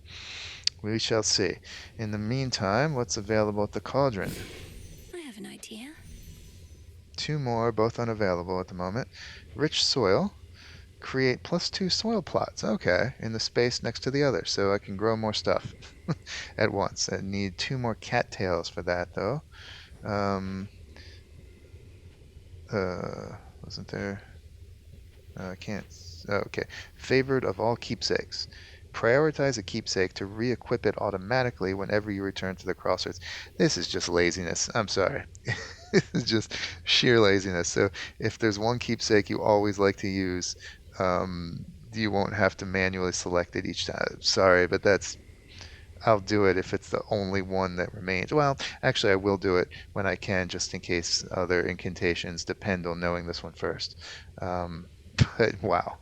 We shall see. In the meantime, what's available at the Cauldron? I have an idea. 2 more, both unavailable at the moment. Rich soil. Create +2 soil plots. Okay, in the space next to the other, so I can grow more stuff at once. I need 2 more cattails for that, though. Wasn't there? I can't. Oh, okay. Favored of all keepsakes. Prioritize a keepsake to re-equip it automatically whenever you return to the Crossroads. This is just laziness. I'm sorry. This is just sheer laziness. So if there's one keepsake you always like to use, you won't have to manually select it each time. Sorry, but I'll do it if it's the only one that remains. Well, actually, I will do it when I can, just in case other incantations depend on knowing this one first. But wow.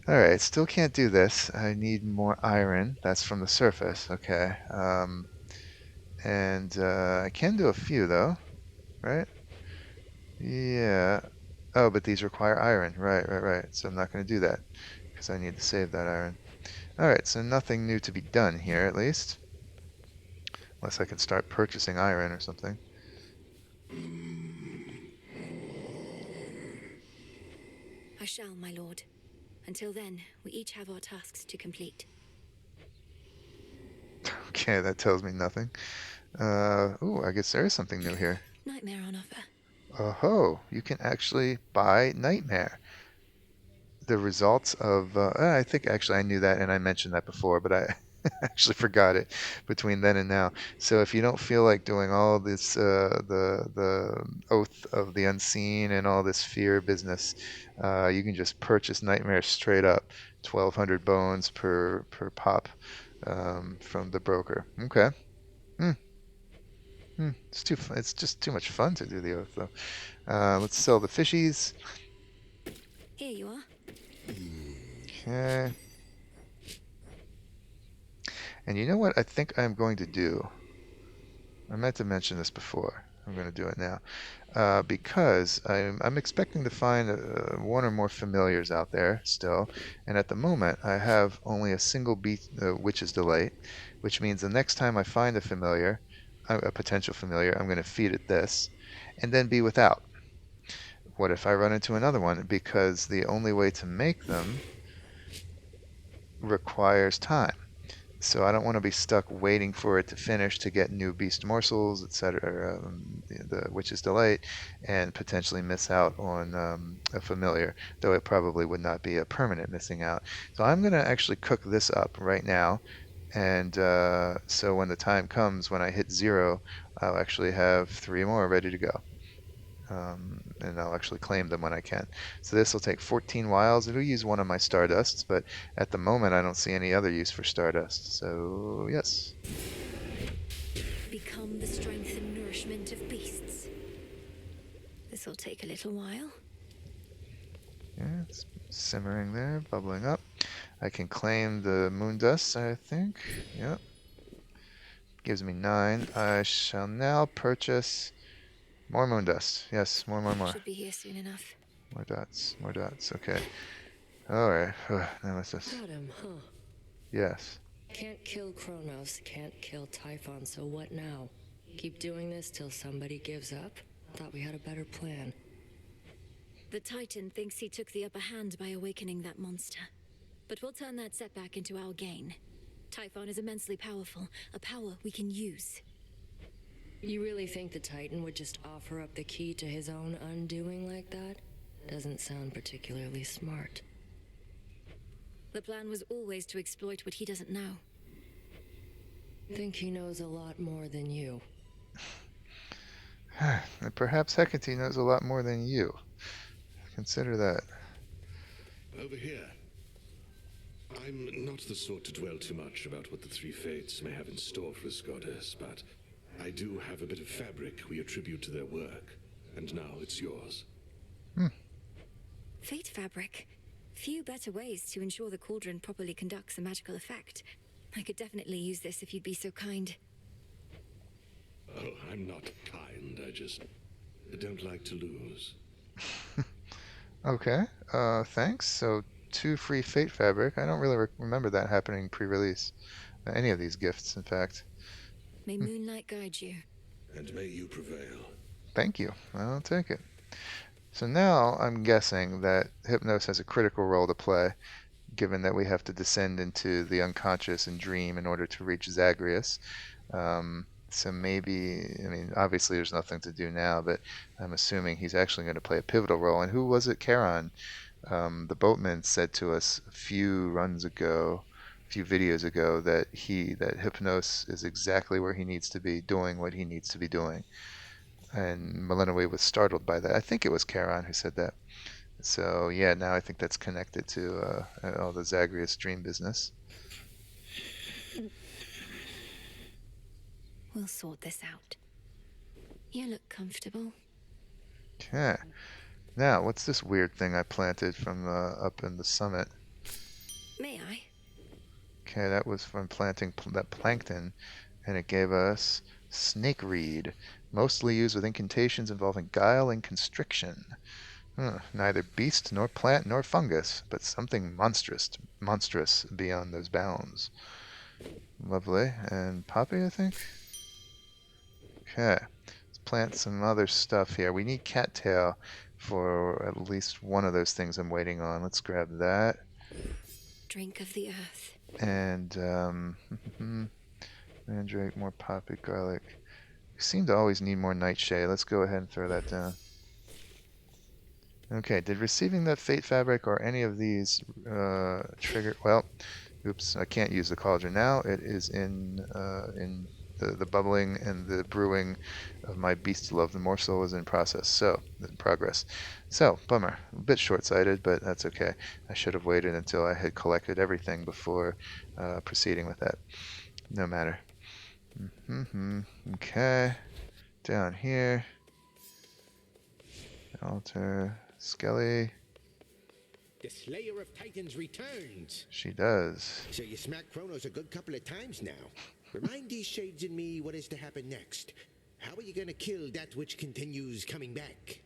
All right, still can't do this. I need more iron. That's from the surface. Okay. And I can do a few, though, right? Yeah. Oh, but these require iron. Right. So I'm not going to do that because I need to save that iron. Alright, so nothing new to be done here, at least. Unless I can start purchasing iron or something. I shall, my lord. Until then, we each have our tasks to complete. Okay, that tells me nothing. Ooh, I guess there is something new here. Nightmare on offer. Oh, you can actually buy Nightmare. The results of... I think actually I knew that and I mentioned that before, but Actually forgot it between then and now. So if you don't feel like doing all this, the oath of the unseen and all this fear business, you can just purchase Nightmare straight up, 1,200 bones per pop, from the broker. Okay. Hmm. It's just too much fun to do the oath though. Let's sell the fishies. Here you are. Okay. And you know what I think I'm going to do? I meant to mention this before. I'm going to do it now. Because I'm expecting to find one or more familiars out there still. And at the moment, I have only a single Witch's Delight, which means the next time I find a familiar, a potential familiar, I'm going to feed it this, and then be without. What if I run into another one? Because the only way to make them requires time. So I don't want to be stuck waiting for it to finish to get new beast morsels, etc., the Witch's Delight, and potentially miss out on a familiar, though it probably would not be a permanent missing out. So I'm going to actually cook this up right now, and so when the time comes, when I hit 0, I'll actually have 3 more ready to go. And I'll actually claim them when I can. So this will take 14 wiles. It'll use one of my Stardusts, but at the moment I don't see any other use for Stardust. So yes. Become the strength and nourishment of beasts. This will take a little while. Yeah, it's simmering there, bubbling up. I can claim the moon dust, I think. Yep. Gives me 9. I shall now purchase more moon dust. Yes, more. Should be here soon enough. More dots. Okay. Alright. Now what's this? Got him, huh? Yes. Can't kill Chronos, can't kill Typhon, so what now? Keep doing this till somebody gives up? Thought we had a better plan. The Titan thinks he took the upper hand by awakening that monster. But we'll turn that setback into our gain. Typhon is immensely powerful, a power we can use. You really think the Titan would just offer up the key to his own undoing like that? Doesn't sound particularly smart. The plan was always to exploit what he doesn't know. Think he knows a lot more than you. And perhaps Hecate knows a lot more than you. Consider that. Over here. I'm not the sort to dwell too much about what the three fates may have in store for us, goddess, but I do have a bit of fabric we attribute to their work, and now it's yours. Fate fabric. Few better ways to ensure the cauldron properly conducts a magical effect. I could definitely use this if you'd be so kind. Oh, I'm not kind. I don't like to lose. Okay. Thanks. So 2 free fate fabric. I don't really remember that happening pre-release. Any of these gifts, in fact. May moonlight guide you. And may you prevail. Thank you. I'll take it. So now I'm guessing that Hypnos has a critical role to play, given that we have to descend into the unconscious and dream in order to reach Zagreus. So maybe, I mean, obviously there's nothing to do now, but I'm assuming he's actually going to play a pivotal role. And who was it? Charon, the boatman, said to us a few videos ago, that Hypnos is exactly where he needs to be, doing what he needs to be doing. And Melinoë was startled by that. I think it was Charon who said that. So yeah, now I think that's connected to all the Zagreus dream business. We'll sort this out. You look comfortable. Okay. Now, what's this weird thing I planted from up in the summit? May I? Okay, that was from planting that plankton, and it gave us snake reed, mostly used with incantations involving guile and constriction. Neither beast nor plant nor fungus, but something monstrous beyond those bounds. Lovely. And poppy, I think? Okay. Let's plant some other stuff here. We need cattail for at least one of those things I'm waiting on. Let's grab that. Drink of the earth. And, mandrake, more poppy, garlic. We seem to always need more nightshade. Let's go ahead and throw that down. Okay, did receiving that fate fabric or any of these trigger... Well, Oops, I can't use the cauldron now. It is in the bubbling and the brewing of my beast love. The morsel is in process, so in progress. So bummer, a bit short-sighted, but that's okay. I should have waited until I had collected everything before proceeding with that. No matter. Okay, down here. Altar, Skelly. The Slayer of Titans returns. She does. So you smacked Chronos a good couple of times now. Remind these shades and me what is to happen next. How are you going to kill that which continues coming back?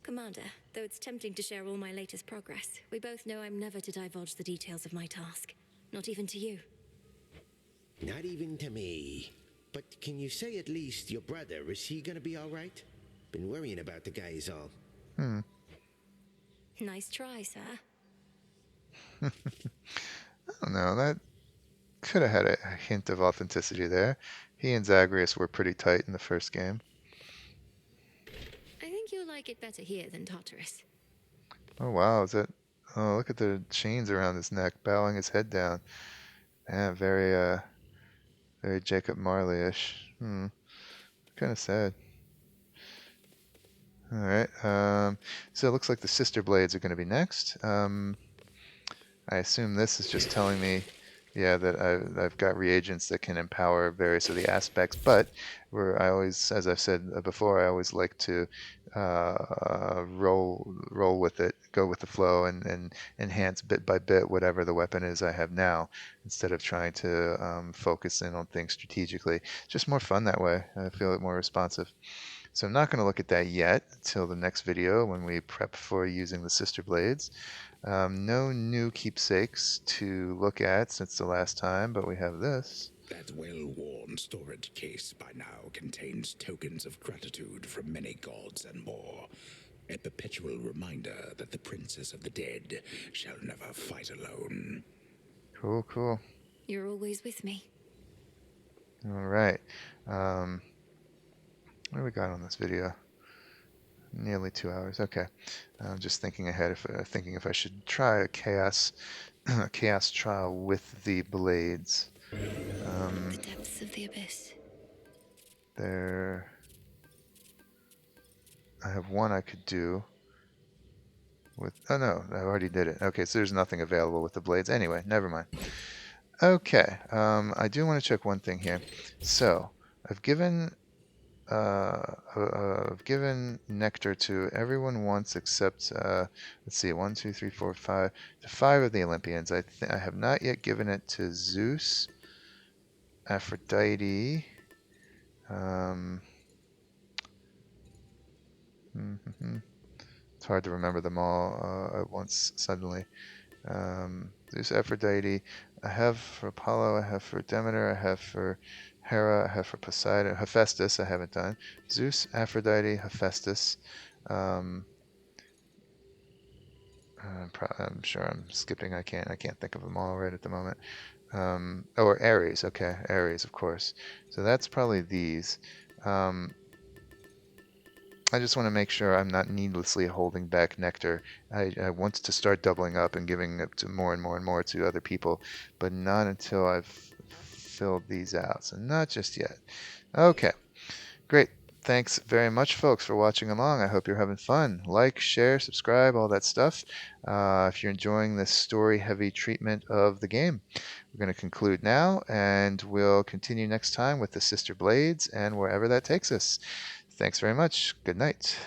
Commander, though it's tempting to share all my latest progress, we both know I'm never to divulge the details of my task. Not even to you. Not even to me. But can you say at least your brother, is he going to be all right? Been worrying about the guy is all. Nice try, sir. I don't know, that could have had a hint of authenticity there. He and Zagreus were pretty tight in the first game. I think you'll like it better here than Tartarus. Oh wow, is that... Oh, look at the chains around his neck, bowing his head down. Yeah, very Jacob Marley-ish. Kind of sad. Alright, so it looks like the Sister Blades are going to be next. I assume this is just telling me, yeah, that I've got reagents that can empower various of the aspects, but I always, as I've said before, I always like to roll with it, go with the flow, and enhance bit by bit whatever the weapon is I have now, instead of trying to focus in on things strategically. It's just more fun that way. I feel it more responsive. So I'm not going to look at that yet until the next video when we prep for using the Sister Blades. No new keepsakes to look at since the last time, but we have this. That well-worn storage case by now contains tokens of gratitude from many gods and more. A perpetual reminder that the princes of the dead shall never fight alone. Cool, cool. You're always with me. All right. What do we got on this video? Nearly 2 hours. Okay. I'm just thinking ahead, thinking if I should try a chaos trial with the blades. The depths of the abyss. There. I have one I could do with. Oh no, I already did it. Okay, so there's nothing available with the blades. Anyway, never mind. Okay. I do want to check one thing here. So I've given nectar to everyone once except let's see, 1, 2, 3, 4, 5, to 5 of the Olympians. I have not yet given it to Zeus, Aphrodite, it's hard to remember them all at once suddenly. Zeus, Aphrodite, I have for Apollo, I have for Demeter, I have for Hera, I have for Poseidon, Hephaestus I haven't done. Zeus, Aphrodite, Hephaestus. I'm sure I'm skipping. I can't think of them all right at the moment. Or Ares. Okay, Ares, of course. So that's probably these. I just want to make sure I'm not needlessly holding back nectar. I want to start doubling up and giving it to more and more and more to other people, but not until I've filled these out. So not just yet. Okay, great. Thanks very much, folks, for watching along. I hope you're having fun. Like, share, subscribe, all that stuff. If you're enjoying this story-heavy treatment of the game. We're going to conclude now, and we'll continue next time with the Sister Blades and wherever that takes us. Thanks very much. Good night.